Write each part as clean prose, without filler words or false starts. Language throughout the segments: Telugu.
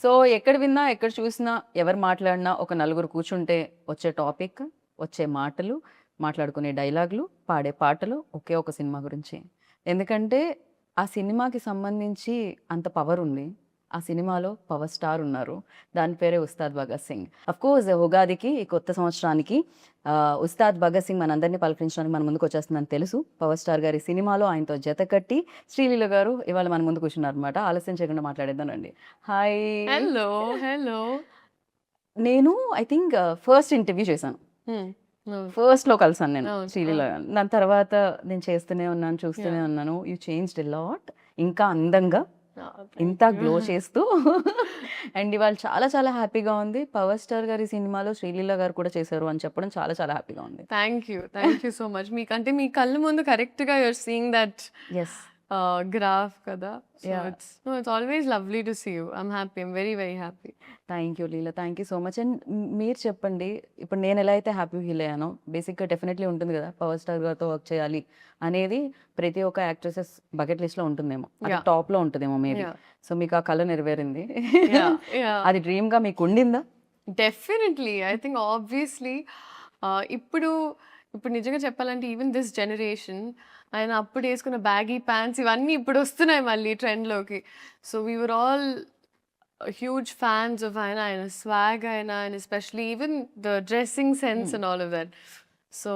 సో ఎక్కడ విన్నా, ఎక్కడ చూసినా, ఎవరు మాట్లాడినా ఒక నలుగురు కూర్చుంటే వచ్చే టాపిక్, వచ్చే మాటలు, మాట్లాడుకునే డైలాగులు, పాడే పాటలు ఒకే ఒక సినిమా గురించి. ఎందుకంటే ఆ సినిమాకి సంబంధించి అంత పవర్ ఉంది. ఆ సినిమాలో పవర్ స్టార్ ఉన్నారు. దాని పేరే 'ఉస్తాద్ భగత్ సింగ్.' అఫ్‌కోర్స్ ఉగాదికి, ఈ కొత్త సంవత్సరానికి 'ఉస్తాద్ భగత్ సింగ్' మనందరిని పలకరించడానికి మన ముందుకొచ్చేస్తుందని తెలుసు. పవర్ స్టార్ గారి సినిమాలో ఆయనతో జతకట్టి శ్రీలీల గారు ఇవాళ మన ముందు కూర్చున్నారనమాట. ఆలస్యం చేయకుండా మాట్లాడేద్దామండి. హాయ్! హలో. హలో. నేను ఐ థింక్ ఫస్ట్ ఇంటర్వ్యూ చేశాను. హ్మ్. అవును. ఫస్ట్‌లో కలిసాను నేను అవును. శ్రీలీల అవును. గారిని. దాని తర్వాత నేను చేస్తూనే ఉన్నాను, చూస్తూనే యాహ్! ఉన్నాను. You changed a lot. ఇంకా అందంగా, థాంక్ ఇంత యూ. గ్లో చేస్తూ అండ్ ఇవాళ చాలా చాలా హ్యాపీగా ఉంది. పవర్ స్టార్ గారి సినిమాలో శ్రీలీల గారు కూడా చేశారు అని చెప్పడం చాలా చాలా హ్యాపీగా ఉంది. Thank you. Thank you so much. మీకంటే మీ కళ్ళ ముందు కరెక్ట్‌గా you are seeing that yes. Graph కదా! So yeah! It's always lovely to see you. I'm happy. I'm very very happy. Thank you Leela. Thank you so much. And మీరు చెప్పండి, ఇప్పుడు నేను ఎలా అయితే హ్యాపీ ఫీల్ అయ్యానో, బేసిక్‌గా డెఫినెట్‌లీ ఉంటుంది కదా! పవర్ స్టార్ గారితో వర్క్ చేయాలి అనేది ప్రతి ఒక్క యాక్ట్రెసెస్ బకెట్ లిస్ట్‌లో ఉంటుందేమో. అది యాహ్! టాప్‌లో ఉంటదేమో మేబీ. యాహ్! సో మీకు ఆ కల నెరవేరింది. యాహ్! యాహ్! అది డ్రీమ్‌గా మీకు ఉండిందా? డెఫినెట్‌లీ. ఐ థింక్ ఆబ్వియస్‌లీ ఇప్పుడు ఇప్పుడు నిజంగా చెప్పాలంటే ఈవెన్ దిస్ జనరేషన్ ఆయన అప్పుడు యేసుకున్న బ్యాగీ ప్యాంట్స్ ఇవన్నీ ఇప్పుడొస్తున్నాయి మళ్ళీ ట్రెండ్‌లోకి. So we were all huge fans of ఆయన. ఆయన swag and especially even the dressing sense హ్మ్. and all of that. So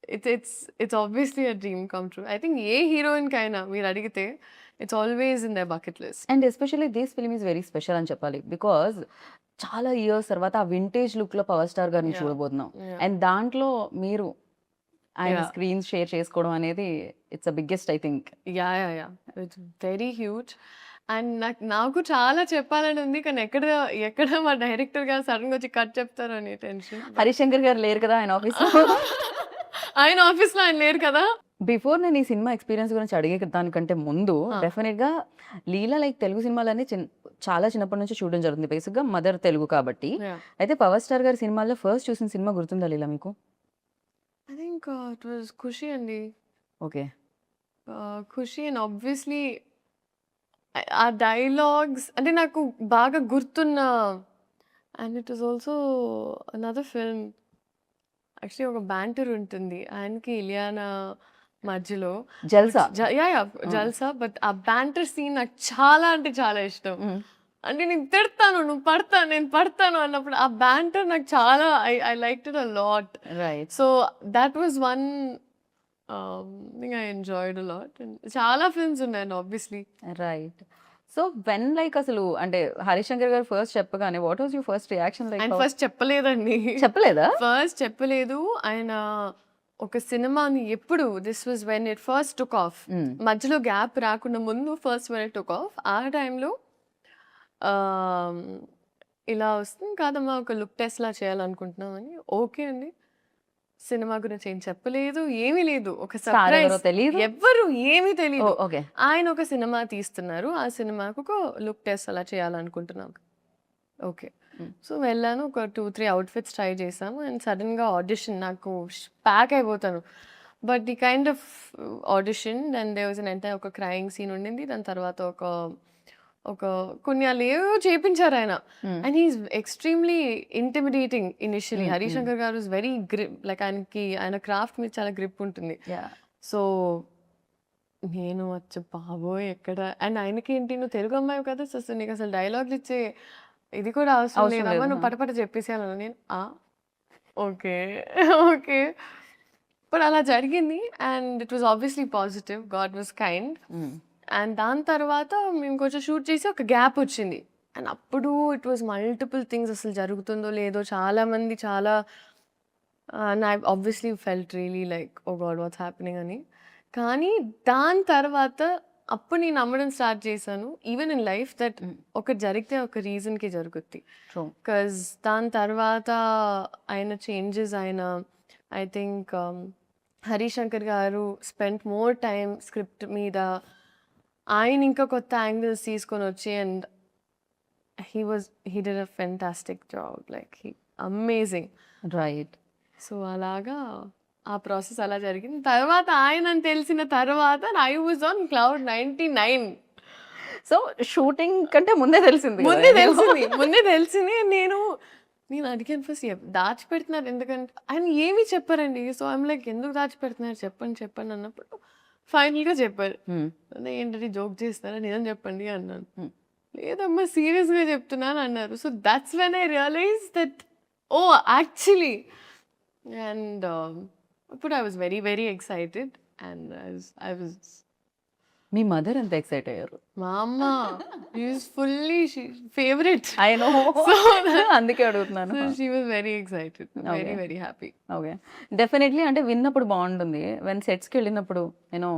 it's obviously a dream come true. I think ఏ హీరోయిన్‌కైనా మీరు అడిగితే it's always in there bucket list. And especially this film is very special అని చెప్పాలి. బికాజ్ చాలా ఇయర్స్ తర్వాత ఆ వింటేజ్ లుక్‌లో పవర్ స్టార్ గారిని యాహ్! చూడబోతున్నాం. యాహ్! అండ్ దాంట్లో మీరు ఆయన యాహ్! స్క్రీన్ షేర్ చేసుకోవడం అనేది it's the biggest I think. Yeah! It's very huge. And నాకు చాలా చెప్పాలని ఉంది. కానీ ఎక్కడ మా డైరెక్టర్ గారు సడెన్‌గా వచ్చి కట్ చెప్తారని టెన్షన్. హరిశంకర్ గారు లేరు కదా ఆయన ఆఫీస్‌లో. ఆయన ఆఫీస్‌లో ఆయన లేరు కదా! బిఫోర్ నేను ఈ సినిమా ఎక్స్‌పీరియన్స్ గురించి అడిగే దానికంటే ముందు ఆ! డెఫినిట్‌గా లీల లైక్ తెలుగు సినిమాలన్నీ చాలా చిన్నప్పటి నుంచి చూడడం జరుగుతుంది. బేసిక్‌గా మదర్ తెలుగు కాబట్టి. యాహ్! అయితే పవర్ స్టార్ గారి సినిమాల్లో ఫస్ట్ చూసిన సినిమా గుర్తుందా లీల మీకు? ఐ థింక్ ఇట్ వాస్ 'ఖుషి' అండి. ఓకే. 'ఖుషి' అండ్ ఆబ్వియస్‌లీ ఆ డైలాగ్స్ అంటే నాకు బాగా గుర్తున్న and it was also another film. Actually ఒక బ్యాంటర్ ఉంటుంది. ఆయనకి ఇలియానా మధ్యలో. జల్సా. యాహ్! ఆ! జల్సా. బట్ ఆ బ్యాంటర్ సీన్ నాకు చాలా అంటే చాలా ఇష్టం. హ్మ్. అంటే నేను తిడతాను, నువ్వు పడతాను, నేను పడతాను అన్నప్పుడు ఆ బ్యాంటర్ నాకు చాలా I liked it a lot. Right. So that was one thing I enjoyed a lot. And చాలా ఫిల్మ్స్ ఉన్నాయండి obviously. Right. So when like అసలు అంటే హరిశంకర్ గారు ఫస్ట్ చెప్పగానే what was your first reaction like? ఆయన ఫస్ట్ చెప్పలేదండి. చెప్పలేదా? ఫస్ట్ చెప్పలేదు. ఆయన ఒక సినిమాని ఎప్పుడు this was when it first took off. హ్మ్. మధ్యలో గ్యాప్ రాకుండా ముందు first when it took off. ఆ టైంలో ఆహ్, ఇలా వస్తుంది కాదమ్మా ఒక లుక్ టెస్ట్‌లా చేయాలనుకుంటున్నామని. ఓకే అండి. సినిమా గురించి ఏం చెప్పలేదు. ఏమీ లేదు. ఒక స్టార్ ఎవరో సర్ప్రైజ్. తెలీదు. ఎవ్వరు ఏమీ తెలీదు. ఓహ్! ఓకే. ఆయన ఒక సినిమా తీస్తున్నారు. ఆ సినిమాకు ఒక లుక్ టెస్ట్ అలా చేయాలనుకుంటున్నాం. ఓకే. హ్మ్. సో, వెళ్ళాను. ఒక 2, 3 అవుట్‌ఫిట్స్ ట్రై చేశాను. అండ్ సడెన్‌గా ఆడిషన్ నాకు ప్యాక్ అయిపోతాను. But the kind of audition and there was ఒక క్రైయింగ్ సీన్ ఉండింది. దాని తర్వాత ఒక ఒక కొన్ని ఆళ్ళేవేవో చేపించారాయన. Hmm. And he is extremely intimidating initially. Hmm. Hmm. Harishankar గారు ఈస్ వెరీ లైక్ ఆయనకి ఆయన క్రాఫ్ట్ మీద చాలా గ్రిప్ ఉంటుంది. యాహ్! సో, నేను అచ్చ బాబోయ్! ఎక్కడ అండ్ ఆయనకేంటి నువ్వు తెలుగు అమ్మాయివి కదా! సో, నీకసలు డైలాగులిచ్చే ఇది కూడా అవసరం అవసరం లేదమ్మా. లేదు. నువ్వు ఆ! పటపట చెప్పేసేయాలన్నా. నేను ఓకే. ఓకే. బట్ అలా జరిగింది. And it was obviously positive. God was kind. హ్మ్. అండ్ దాని తర్వాత మేము కొంచెం షూట్ చేసి ఒక గ్యాప్ వచ్చింది. అండ్ అప్పుడు ఇట్ వాస్ మల్టిపుల్ థింగ్స్ అసలు జరుగుతుందో లేదో చాలామంది చాలా and I obviously felt really like oh god what's happening అని. కానీ దాని తర్వాత అప్పుడు నేను నమ్మడం స్టార్ట్ చేశాను. ఈవెన్ ఇన్ లైఫ్ దట్ హ్మ్. ఒకటి జరిగితే ఒక రీజన్‌కి జరుగుద్ది. ట్రూ. బికాజ్ దాని తర్వాత ఆయన చేంజెస్ ఆయన ఐ థింక్ హరీశంకర్ గారు స్పెంట్ మోర్ టైమ్ స్క్రిప్ట్ మీద. ఆయన ఇంకా కొత్త యాంగిల్స్ తీసుకొనొచ్చి and he did a fantastic job. Like amazing. Right. So, అలాగా ఆ ప్రాసెస్ అలా జరిగింది. తర్వాత ఆయనని తెలిసిన తర్వాత I was on cloud 99. So shooting కంటే ముందే తెలిసింది కదా ముందే నీకు? తెలిసింది. నేను అడిగాను ఫస్ట్ దాచిపెడుతున్నారు ఎందుకంటే ఆయన ఏమీ చెప్పారండి. సో ఐమ్ లైక్ ఎందుకు దాచిపెడుతున్నారు చెప్పండి అన్నప్పుడు ఫైనల్గా చెప్పారు. Hmm. అదే ఏంటంటే జోక్ చేస్తారా నిజం చెప్పండి అన్నాను. Hmm. లేదమ్మా సీరియస్గా చెప్తున్నాను అన్నారు. So that's when I realize that oh actually and ఇప్పుడు I was very very excited and I was మీ మదర్ ఎంత ఎక్సైట్ అయ్యారు? మా అమ్మ is fully favourite. I know, అందుకే అడుగుతున్నాను. So she was very excited, very Okay. very happy. Okay, definitely అంటే విన్నప్పుడు బాగుంటుంది. వెన్ సెట్స్కి వెళ్ళినప్పుడు నేను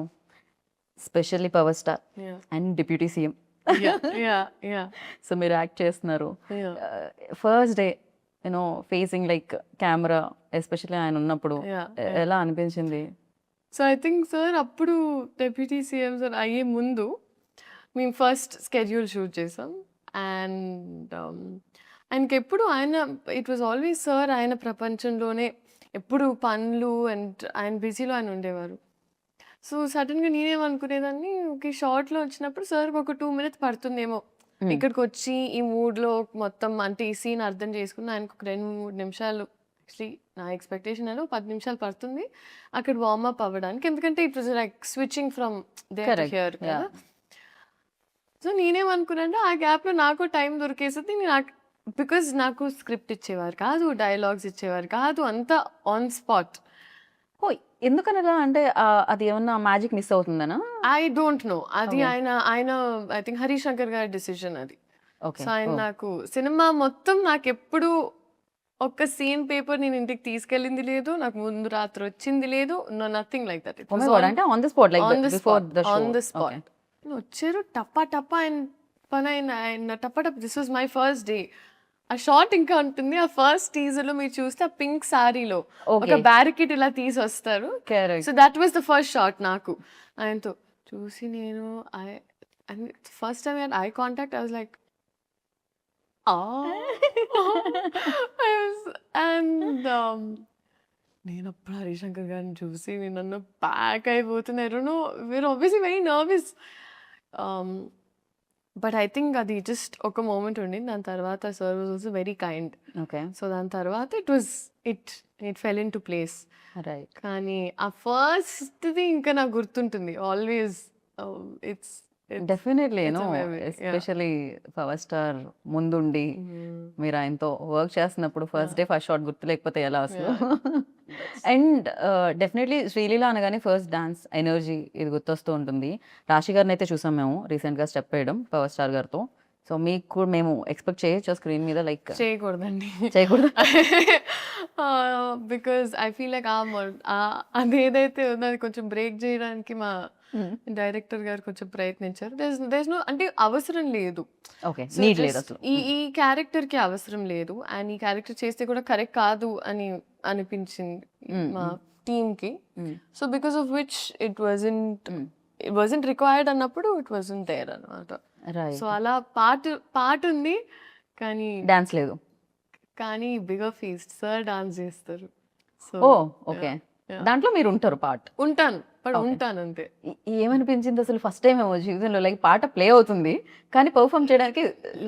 specially power star Yeah, and deputy CM, yeah. So మీరు యాక్ట్ చేస్తున్నారు. Yeah. First day you know facing like camera, especially ఆయన ఉన్నప్పుడు Yeah. ఎలా అనిపించింది? సో ఐ థింక్ సార్ అప్పుడు డెప్యూటీ సీఎం సార్ అయ్యే ముందు మేము ఫస్ట్ స్కెడ్యూల్ షూట్ చేసాం అండ్ ఆయనకి ఎప్పుడు ఇట్ వాజ్ ఆల్వేస్ సార్ ఆయన ప్రపంచంలోనే ఎప్పుడు పనులు అండ్ ఆయన బిజీలో ఆయన ఉండేవారు. సో సడన్గా నేనేమనుకునేదాన్ని ఓకే షార్ట్లో వచ్చినప్పుడు సార్కి ఒక 2 minutes పడుతుందేమో ఇక్కడికి వచ్చి ఈ మూడ్లో మొత్తం అంటే ఈ సీన్ అర్థం చేసుకుని ఆయనకు ఒక 2-3 నిమిషాలు యాక్చువల్లీ నా ఎక్స్పెక్టేషన్ అని 10 నిమిషాలు పడుతుంది అక్కడ వార్మప్ అవ్వడానికి, ఎందుకంటే it was like switching from there to Correct. Here కదా. Yeah. సో నేనేమనుకున్నానంటే ఆ గ్యాప్లో నాకు టైం దొరికేస్తుంది. బికాజ్ నాకు స్క్రిప్ట్ ఇచ్చేవారు కాదు, డైలాగ్స్ ఇచ్చేవారు కాదు, అంతా ఆన్ స్పాట్. ఓ, ఎందుకనలా అంటే అది ఏమన్నా మ్యాజిక్ మిస్ అవుతుందనా? ఐ డోంట్ నో అది Okay. ఆయన ఐ థింక్ హరిశంకర్ గారి డిసిషన్ అది. ఓకే, సో ఆయన నాకు సినిమా మొత్తం నాకు ఎప్పుడు ఒక్క సీన్ పేపర్ నేను ఇంటికి తీసుకెళ్ళింది లేదు, నాకు ముందు రాత్రి వచ్చింది లేదు, నథింగ్ లైక్ దట్. అంటే on the spot like before the show. On the spot వచ్చారు టప్పా టప్పా ఆయన పని ఆయన టప్పా టప్ప. This was my first day. ఆ షార్ట్ ఇంకా ఉంటుంది. ఆ ఫస్ట్ టీజర్ లో మీరు చూస్తే ఆ పింక్ సారీలో ఒక Okay. బ్యారికేడ్ ఇలా తీసి వస్తారు. Correct. So that was the first shot నాకు ఆయనతో చూసి నేను first time I contact I was like and నేను అప్పుడు హరిశంకర్ గారిని చూసి నేను నన్ను ప్యాక్ అయిపోతున్నారు. We're obviously very nervous but I think అది జస్ట్ ఒక మూమెంట్ ఉండింది. దాని తర్వాత sir was also very kind. Okay, so దాని తర్వాత it fell into place. Right. కానీ ఆ ఫస్ట్ది ఇంకా నాకు గుర్తుంటుంది always. It's definitely It's no, a memory, yeah. Especially power star ముందుండి మీరు ఆయనతో వర్క్ చేస్తున్నప్పుడు ఫస్ట్ డే ఫస్ట్ షాట్ గుర్తు లేకపోతే ఎలా అసలు? అండ్ డెఫినెట్లీ శ్రీలీల అనగానే ఫస్ట్ డాన్స్ ఎనర్జీ ఇది గుర్తొస్తూ ఉంటుంది. రాశి గారిని అయితే చూసాం మేము రీసెంట్గా స్టెప్ వేయడం పవర్ స్టార్ గారితో. సో మీకు కూడా మేము ఎక్స్పెక్ట్ చేయొచ్చు స్క్రీన్ మీద లైక్ చేయకూడదండి. చేయకూడదు? బికాజ్ ఐ ఫీల్ లైక్ అదేదైతే ఉందో అది కొంచెం బ్రేక్ చేయడానికి మా డైరెక్టర్ గారు కొంచెం ప్రయత్నించారు. దేస్ నో అంటే అవసరం లేదు. ఓకే, So నీడ్ లేదు just అసలు. ఈ క్యారెక్టర్ కి అవసరం లేదు అండ్ ఈ క్యారెక్టర్ చేస్తే కూడా కరెక్ట్ కాదు అని అనిపించింది మా టీమ్ కి. So because of which it wasn't required అన్నప్పుడు ఇట్ వాజంట్ దేర్ అన్నమాట. రైట్. సో అలా పాట ఉంది డాన్స్ లేదు. కానీ బిగర్ ఫీస్ట్ సార్ డాన్స్ చేస్తారు. సో ఓ, ఓకే, దాంట్లో మీరు ఉంటారు పార్ట్. ఉంటాను ఉంటాను అంతే. ఏమనిపించింది అసలు ఫస్ట్ టైం ఏమో జీవితంలో లైక్ పాట ప్లే అవుతుంది కానీ పర్ఫామ్ చేయడానికి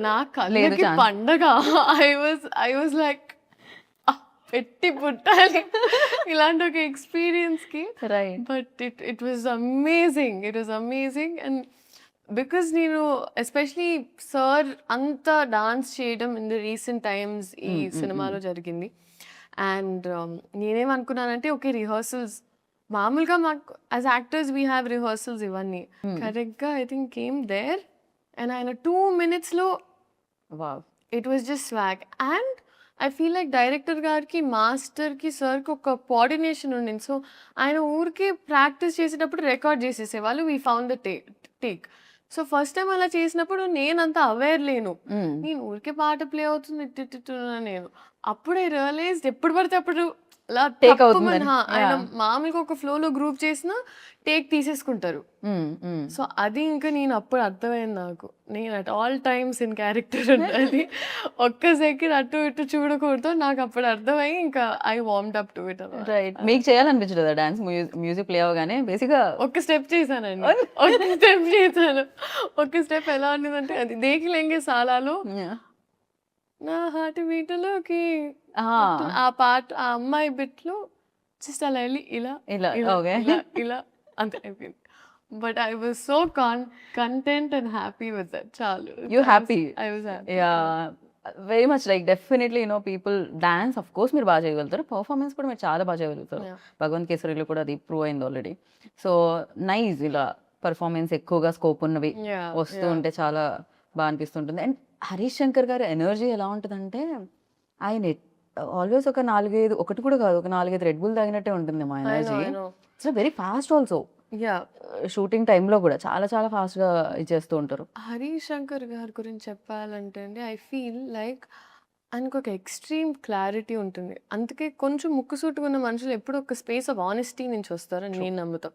నా కళ్ళకి chance. పండగ. ఐ వాజ్ లైక్ పెట్టి పుట్టాలి ఇలాంటి ఒక ఎక్స్పీరియన్స్ కి. Right. But it was amazing and because నేను ఎస్పెషలీ సార్ అంత డాన్స్ చేయడం ఇన్ ద రీసెంట్ టైమ్స్ ఈ సినిమాలో జరిగింది. అండ్ నేనేమనుకున్నానంటే ఓకే రిహర్సల్స్ మామూలుగా మాకు as actors we have rehearsals ఇవన్నీ కరెక్ట్గా I think came there and ఆయన 2 minutes లో wow, it was just swag. And I feel like director గారికి మాస్టర్కి సార్కి ఒక కోఆర్డినేషన్ ఉండింది. సో ఆయన ఊరికి ప్రాక్టీస్ చేసేటప్పుడు రికార్డ్ చేసేసేవాళ్ళు. We found the take. So first time అలా చేసినప్పుడు నేనంత అవేర్ లేను. నేను ఊరికే పాట ప్లే అవుతుంది నేను అప్పుడే రియలైజ్ ఎప్పుడు పడితే అప్పుడు అలా Take తప్పుమని అవుతుందని. ఆయన Yeah. మామూలుగా ఒక ఫ్లోలో గ్రూప్ చేసినా టేక్ తీసేసుకుంటారు. సో అది ఇంకా నేను అప్పుడు అర్థమైంది నాకు. నేను at all times in character ఉండాలి. ఒక్క సెకండ్ అటు ఇటు చూడకూడదు. నాకు అప్పుడు అర్థమయ్యి ఇంకా ఐ వార్మ్డ్ అప్ టు ఇట్ అన్నమాట. రైట్. మీకు చేయాలనిపించలేదా డాన్స్? మ్యూజిక్ ప్లే అవ్వగానే బేసిక్‌గా ఒక్క స్టెప్ చేశానండి. ఒక్క స్టెప్ చేశాను. ఒక్క స్టెప్ ఎలా ఉండేదంటే అది 'దేఖ్ లెంగే సాలాలో' యాహ్! నా హార్ట్ బీట్‌లోకి ఆ! ఆ పాట ఆ అమ్మాయి బిట్‌లో జస్ట్ అలా ఎళ్లి ఇలా, ఇలా ఇలా, ఓకే. ఇలా, ఇలా అంతే అయిపోయింది. But I was so content and happy with that చాలు. You happy. I was happy. Yeah! Very much like definitely people dance of course మీరు బాగా చేయగలుగుతారు. పెర్ఫార్మన్స్ కూడా మీరు చాలా బాగా చేయగలుగుతారు. యాహ్! 'భగవంత్ కేసరిలో' కూడా అది ప్రూవ్ అయింది ఆల్రెడీ. సో నైస్ ఇలా పెర్ఫార్మన్స్ ఎక్కువగా స్కోప్ ఉన్నవి యాహ్! వస్తూ యాహ్! ఉంటే చాలా బాగా అనిపిస్తుంటుంది. అండ్ హరీష్ శంకర్ గారి ఎనర్జీ ఎలా ఉంటదంటే ఆయన ఆల్వేస్ ఒక 4, 5 ఒకటి కూడా కాదు. ఒక 4, 5 రెడ్ బుల్ తాగినట్టే ఉంటుంది మా I know. Energy. I know. It's very fast also. Yeah! Shooting టైమ్‌లో కూడా చాలా చాలా ఫాస్ట్‌గా ఇచ్చేస్తూ ఉంటారు. హరీష్ శంకర్ గారి గురించి చెప్పాలంటే అండి ఐ ఫీల్ లైక్ ఆయనకు ఒక ఎక్స్‌ట్రీమ్ క్లారిటీ ఉంటుంది. అందుకే కొంచెం ముక్కుసూటిగా ఉన్న మనుషులు ఎప్పుడూ ఒక స్పేస్ ఆఫ్ ఆనెస్టీ నుంచి వస్తారని నేను నమ్ముతా.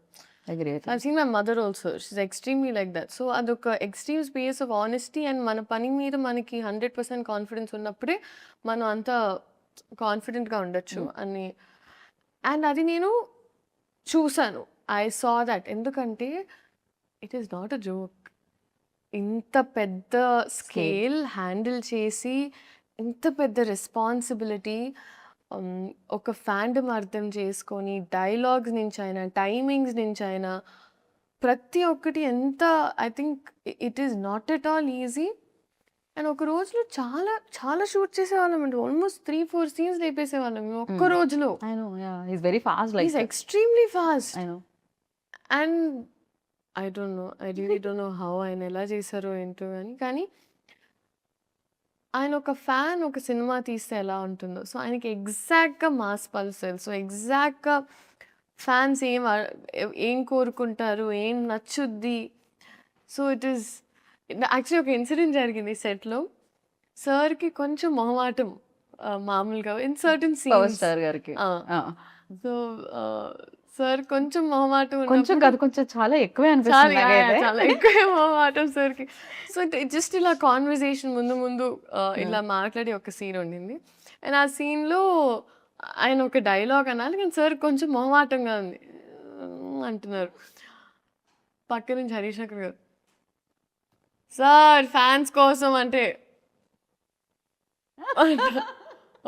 Agree. I've seen my mother also. She's extremely like that. So అదొక extreme space of honesty and మన పని మీద మనకి 100% కాన్ఫిడెన్స్ ఉన్నప్పుడే మనం అంత కాన్ఫిడెంట్‌గా ఉండొచ్చు అని. అండ్ అది నేను చూసాను. I saw that. ఎందుకంటే it is not a joke. ఇంత పెద్ద స్కేల్ హ్యాండిల్ చేసి, ఇంత పెద్ద రెస్పాన్సిబిలిటీ ఒక ఫాండమ్ అర్థం చేసుకొని, డైలాగ్స్ నుంచైనా, టైమింగ్స్ నుంచైనా ప్రతి ఒక్కటి ఎంత I think it is not at all easy. And ఒక రోజులో చాలా చాలా షూట్ చేసేవాళ్ళమండి. ఆల్మోస్ట్ 3, 4 సీన్స్ లేపేసేవాళ్ళం మేము ఒక్క రోజులో. I know. Yeah! He is very fast like is extremely fast. I know. And I don't no. I really don't know how ఆయన ఎలా చేశారో ఏంటో గాని. కానీ ఆయన ఒక ఫ్యాన్ ఒక సినిమా తీస్తే ఎలా ఉంటుందో, సో ఆయనకి ఎగ్జాక్ట్‌గా మాస్ పల్స్ తెలుసు. ఎగ్జాక్ట్‌గా ఫ్యాన్స్ ఏం కోరుకుంటారు, ఏం నచ్చుద్ది. సో ఇట్ ఈస్ యాక్చువల్లీ ఒక ఇన్సిడెంట్ జరిగింది సెట్‌లో. సార్‌కి కొంచెం మొహమాటం మామూలుగా in certain power scenes. Star గారికి. ఆ! ఆ! సో సార్ కొంచెం మొహమాటం కొంచెం ఉన్నప్పుడు కాదు, కొంచెం చాలా ఎక్కువే చాలా అనిపిస్తుంది యాహ్! నాకైతే. యాహ్! చాలా ఎక్కువే మొహమాటం సార్‌కి. సో జస్ట్ ఇలా కాన్వర్సేషన్ ముందు ఇలా మాట్లాడే ఒక సీన్ ఉండింది. అండ్ ఆ సీన్‌లో ఆయన ఒక డైలాగ్ అనాలి. కానీ సార్ కొంచెం మొహమాటంగా ఉంది. అంటున్నారు. పక్క నుంచి హరీష్ శంకర్ గారు, "సార్ ఫ్యాన్స్ కోసం" అంటే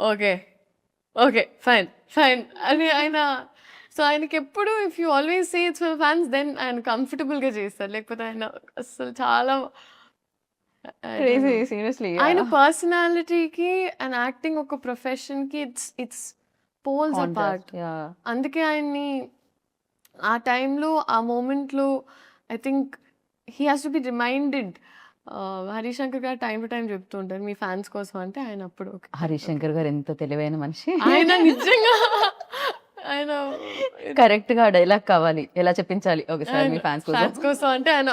ఓకే. ఓకే. ఫైన్. ఫైన్ అని ఆయన సో ఆయనకెప్పుడు if you always say it's for fans then ఆయన కంఫర్టబుల్‌గా చేస్తారు. లేకపోతే ఆయన అస్సలు చాలా I don't crazy no. Seriously. ఆయన యాహ్! పర్సనాలిటీకి అండ్ యాక్టింగ్ ఒక ప్రొఫెషన్‌కి it's poles apart. Contrast. Yeah! అందుకే ఆయన్ని ఆ టైంలో, ఆ మూమెంట్‌లో I think he has to be reminded. Harish Shankar గారు టైమ్ టు టైమ్ చెప్తూ ఉంటారు. మీ ఫ్యాన్స్ కోసం అంటే ఆయన అప్పుడు ఓకే. హరీష్ శంకర్ గారు ఎంత తెలివైన మనిషి. ఆయన నిజంగా ఆయన కరెక్ట్‌గా డైలాగ్ కావాలి. ఎలా చెప్పించాలి ఒకసారి మీ ఫ్యాన్స్ కోసం. ఫ్యాన్స్ కోసం అంటే ఆయన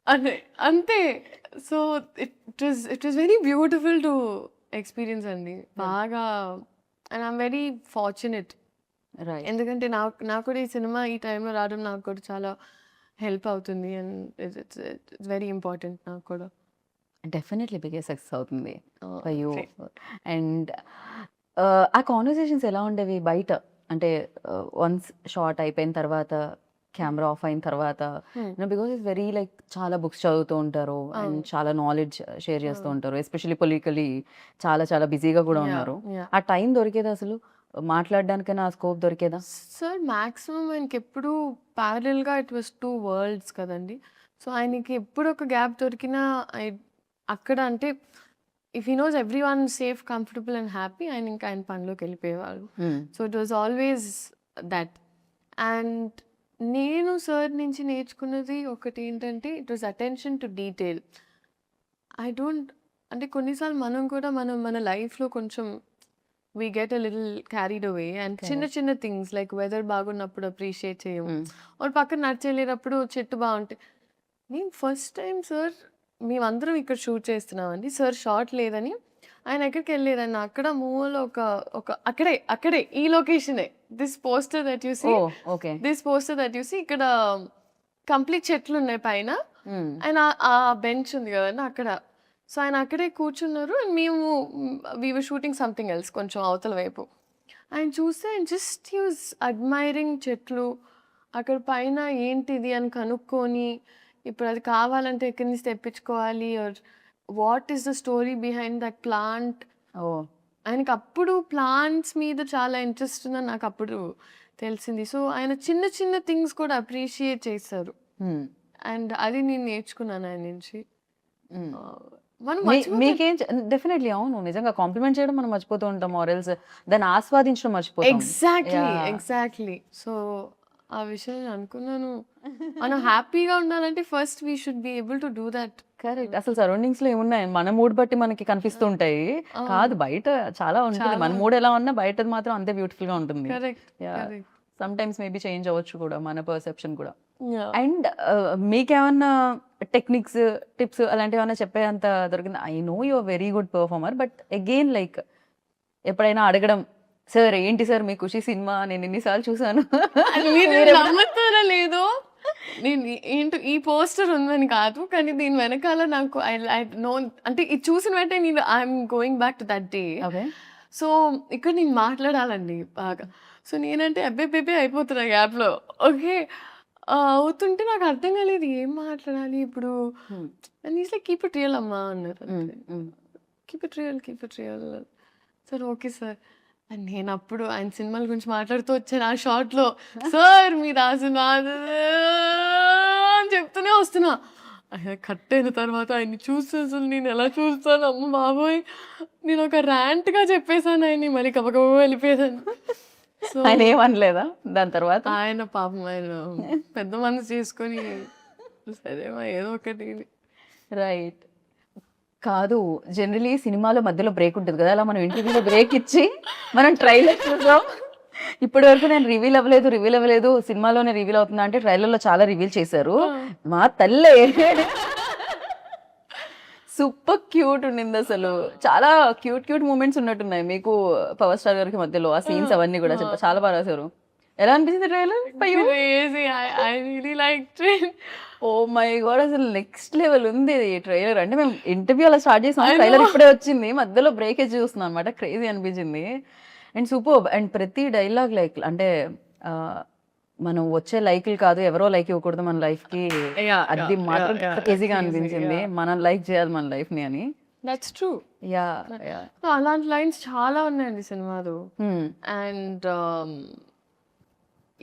అదే అంతే. So it was very beautiful to experience అండి. బాగా and I'm very fortunate. Right. ఎందుకంటే నాకు కూడా ఈ సినిమా ఈ టైంలో రావడం నాకు కూడా చాలా హెల్ప్ అవుతుంది. అండ్ ఇట్స్ వెరీ ఇంపార్టెంట్ నాకు కూడా. డెఫినెట్‌లీ బిగ్గెస్ట్ సక్సెస్ అవుతుంది ఫర్ యూ. Great. అండ్ ఆ కాన్వర్సేషన్స్ ఎలా ఉండేవి బయట? అంటే వన్స్ షాట్ అయిపోయిన తర్వాత, కెమెరా ఆఫ్ అయిన తర్వాత, బికాజ్ ఇట్స్ వెరీ లైక్ చాలా బుక్స్ చదువుతూ ఉంటారు అండ్ అవును. చాలా నాలెడ్జ్ షేర్ చేస్తూ అవును. ఉంటారు. ఎస్పెషల్లీ పొలిటికల్లీ చాలా చాలా బిజీగా కూడా యాహ్! ఉన్నారు. యాహ్! ఆ టైం దొరికేదా అసలు? మాట్లాడడానికైనా ఆ స్కోప్ దొరికేదా? సార్ మాక్సిమం ఆయనకెప్పుడు ప్యారలల్‌గా ఇట్ వాస్ 2 వరల్డ్స్ కదండీ. సో ఆయనకి ఎప్పుడు ఒక గ్యాప్ దొరికినా అక్కడ అంటే if he knows everyone safe, comfortable and happy ఆయన ఇంకా ఆయన పనిలోకి వెళ్ళిపోయేవారు. So it was always that. And నేను సార్ నుంచి నేర్చుకున్నది ఒకటి ఏంటంటే it was attention to detail. I don't అంటే కొన్నిసార్లు మనం కూడా మన లైఫ్‌లో కొంచెం we get a little carried away and చిన్న కరెక్ట్. చిన్న థింగ్స్ లైక్ వెదర్ బాగున్నప్పుడు అప్రిషియేట్ చేయము. ఒక పక్కన నడిచెళ్ళేటప్పుడు చెట్టు బాగుంటే నేను ఫస్ట్ టైం సార్ మేమందరం ఇక్కడ షూట్ చేస్తున్నామండి. సార్ షాట్ లేదని ఆయన ఎక్కడికి వెళ్ళలేదన్న అక్కడ మూవీలో ఒక అక్కడే ఈ లొకేషనే this poster that you see oh okay this poster that you see ఇక్కడ కంప్లీట్ చెట్లు ఉన్నాయి పైన ఆయన ఆ బెంచ్ ఉంది కదండి అక్కడ. సో ఆయన అక్కడే కూర్చున్నారు అండ్ మేము we were shooting something else కొంచెం అవతల వైపు. ఆయన చూస్తే ఆయన జస్ట్ హీ వాజ్ అడ్మైరింగ్ చెట్లు అక్కడ పైన ఏంటిది అని కనుక్కొని ఇప్పుడు అది కావాలంటే ఎక్కడి నుంచి తెప్పించుకోవాలి or what is the story behind that plant. Oh ఆయనకి అప్పుడు ప్లాంట్స్ మీద చాలా ఇంట్రెస్ట్ ఉందని నాకు అప్పుడు తెలిసింది. సో ఆయన చిన్న చిన్న థింగ్స్ కూడా అప్రిషియేట్ చేస్తారు అండ్ అది నేను నేర్చుకున్నాను ఆయన నుంచి. మనం మీకేం డెఫినెట్లీ అవును నిజంగా కాంప్లిమెంట్ చేయడం మనం మర్చిపోతూ ఉంటాం ఆర్ఎల్స్ దాన్ని ఆస్వాదించడం మర్చిపోతాం. ఎగ్జాక్ట్లీ. సో ఆ విషయం నేను అనుకున్నాను మనం హ్యాపీగా ఉండాలంటే first we should be able to do that. Correct. అసలు సరౌండింగ్స్ లో ఏమున్నాయి మన మూడ్ బట్టి మనకి కనిపిస్తూ ఉంటాయి. కాదు బయట చాలా ఉంటుంది. మన మూడ్ ఎలా ఉన్నా బయటది మాత్రం అంతే బ్యూటిఫుల్ గా ఉంటుంది. సమ్ టైమ్స్ మేబీ చేంజ్ అవ్వచ్చు కూడా మన పర్సెప్షన్ కూడా. అండ్ మీకేమన్నా టెక్నిక్స్ టిప్స్ అలాంటివి ఏమన్నా చెప్పేంత దొరికింది? I know you are very good performer but again like ఎప్పుడైనా అడగడం సార్ ఏంటి సార్ మీ ఖుషి సినిమా నేను ఎన్నిసార్లు చూసాను నమ్ముతారా లేదో నేను ఏంటో ఈ పోస్టర్ ఉందని కాదు కానీ దీని వెనకాల నాకు ఐ నో అంటే ఇది చూసిన వెంటనే నేను I'm going back to that day. So ఇక్కడ నేను మాట్లాడాలండి బాగా. సో నేనంటే అబ్బే అయిపోతున్నా గ్యాప్లో. ఓకే అవుతుంటే నాకు అర్థం కాలేదు ఏం మాట్లాడాలి ఇప్పుడు. And is like keep it real అమ్మా అన్నారు. Keep it real sir okay sir. And నేను అప్పుడు ఆయన సినిమాల గురించి మాట్లాడుతూ వచ్చాను ఆ షార్ట్లో. సార్ మీరు ఆ సినిమా అని చెప్తూనే వస్తున్నా. ఆయన కట్ అయిన తర్వాత ఆయన్ని చూస్తే అసలు నేను ఎలా చూస్తాను అమ్మ బాబోయ్ నేను ఒక ర్యాంట్గా చెప్పేశాను ఆయన్ని మరి కబకబ వెళ్ళిపోయాను. సో ఆయన ఏమనలేదా దాని తర్వాత? ఆయన పాపం ఆయన పెద్ద మనసు చేసుకొని సరేమా ఏదో ఒకటి. రైట్. కాదు జనరలీ సినిమాలో మధ్యలో బ్రేక్ ఉంటుంది కదా అలా మనం ఇంటర్వ్యూలో బ్రేక్ ఇచ్చి మనం ట్రైలర్ చూసాం. ఇప్పటి వరకు నేను రివీల్ అవ్వలేదు సినిమాలోనే రివీల్ అవుతుందా అంటే ట్రైలర్లో చాలా రివీల్ చేశారు. మా తల్లే సూపర్ క్యూట్ ఉండింది అసలు. చాలా క్యూట్ మూమెంట్స్ ఉన్నట్టున్నాయి మీకు పవర్ స్టార్ గారికి మధ్యలో ఆ సీన్స్ అవన్నీ కూడా చాలా బాగా రాశారు. ఎలా అనిపించింది ట్రైలర్? ఓ మై గాడ్ అసలు నెక్స్ట్ లెవెల్ ఉంది ట్రైలర్. అంటే మేము ఇంటర్వ్యూ అలా స్టార్ట్ చేసాం ట్రైలర్ ఇప్పుడే వచ్చింది మధ్యలో బ్రేక్ ఇచ్చి చూస్తున్నాం అనమాట. క్రేజీ అనిపించింది అండ్ సూపర్. అండ్ ప్రతి డైలాగ్ లైక్ అంటే మనం వచ్చే లైక్లు కాదు ఎవరో లైక్ ఇవ్వకూడదు మన లైఫ్ కి అది మాత్రం క్రేజీగా అనిపించింది. మనం లైక్ చేయాలి మన లైఫ్ ని అని. That's true. అలాంటి లైన్స్ చాలా ఉన్నాయండి సినిమాలో. అండ్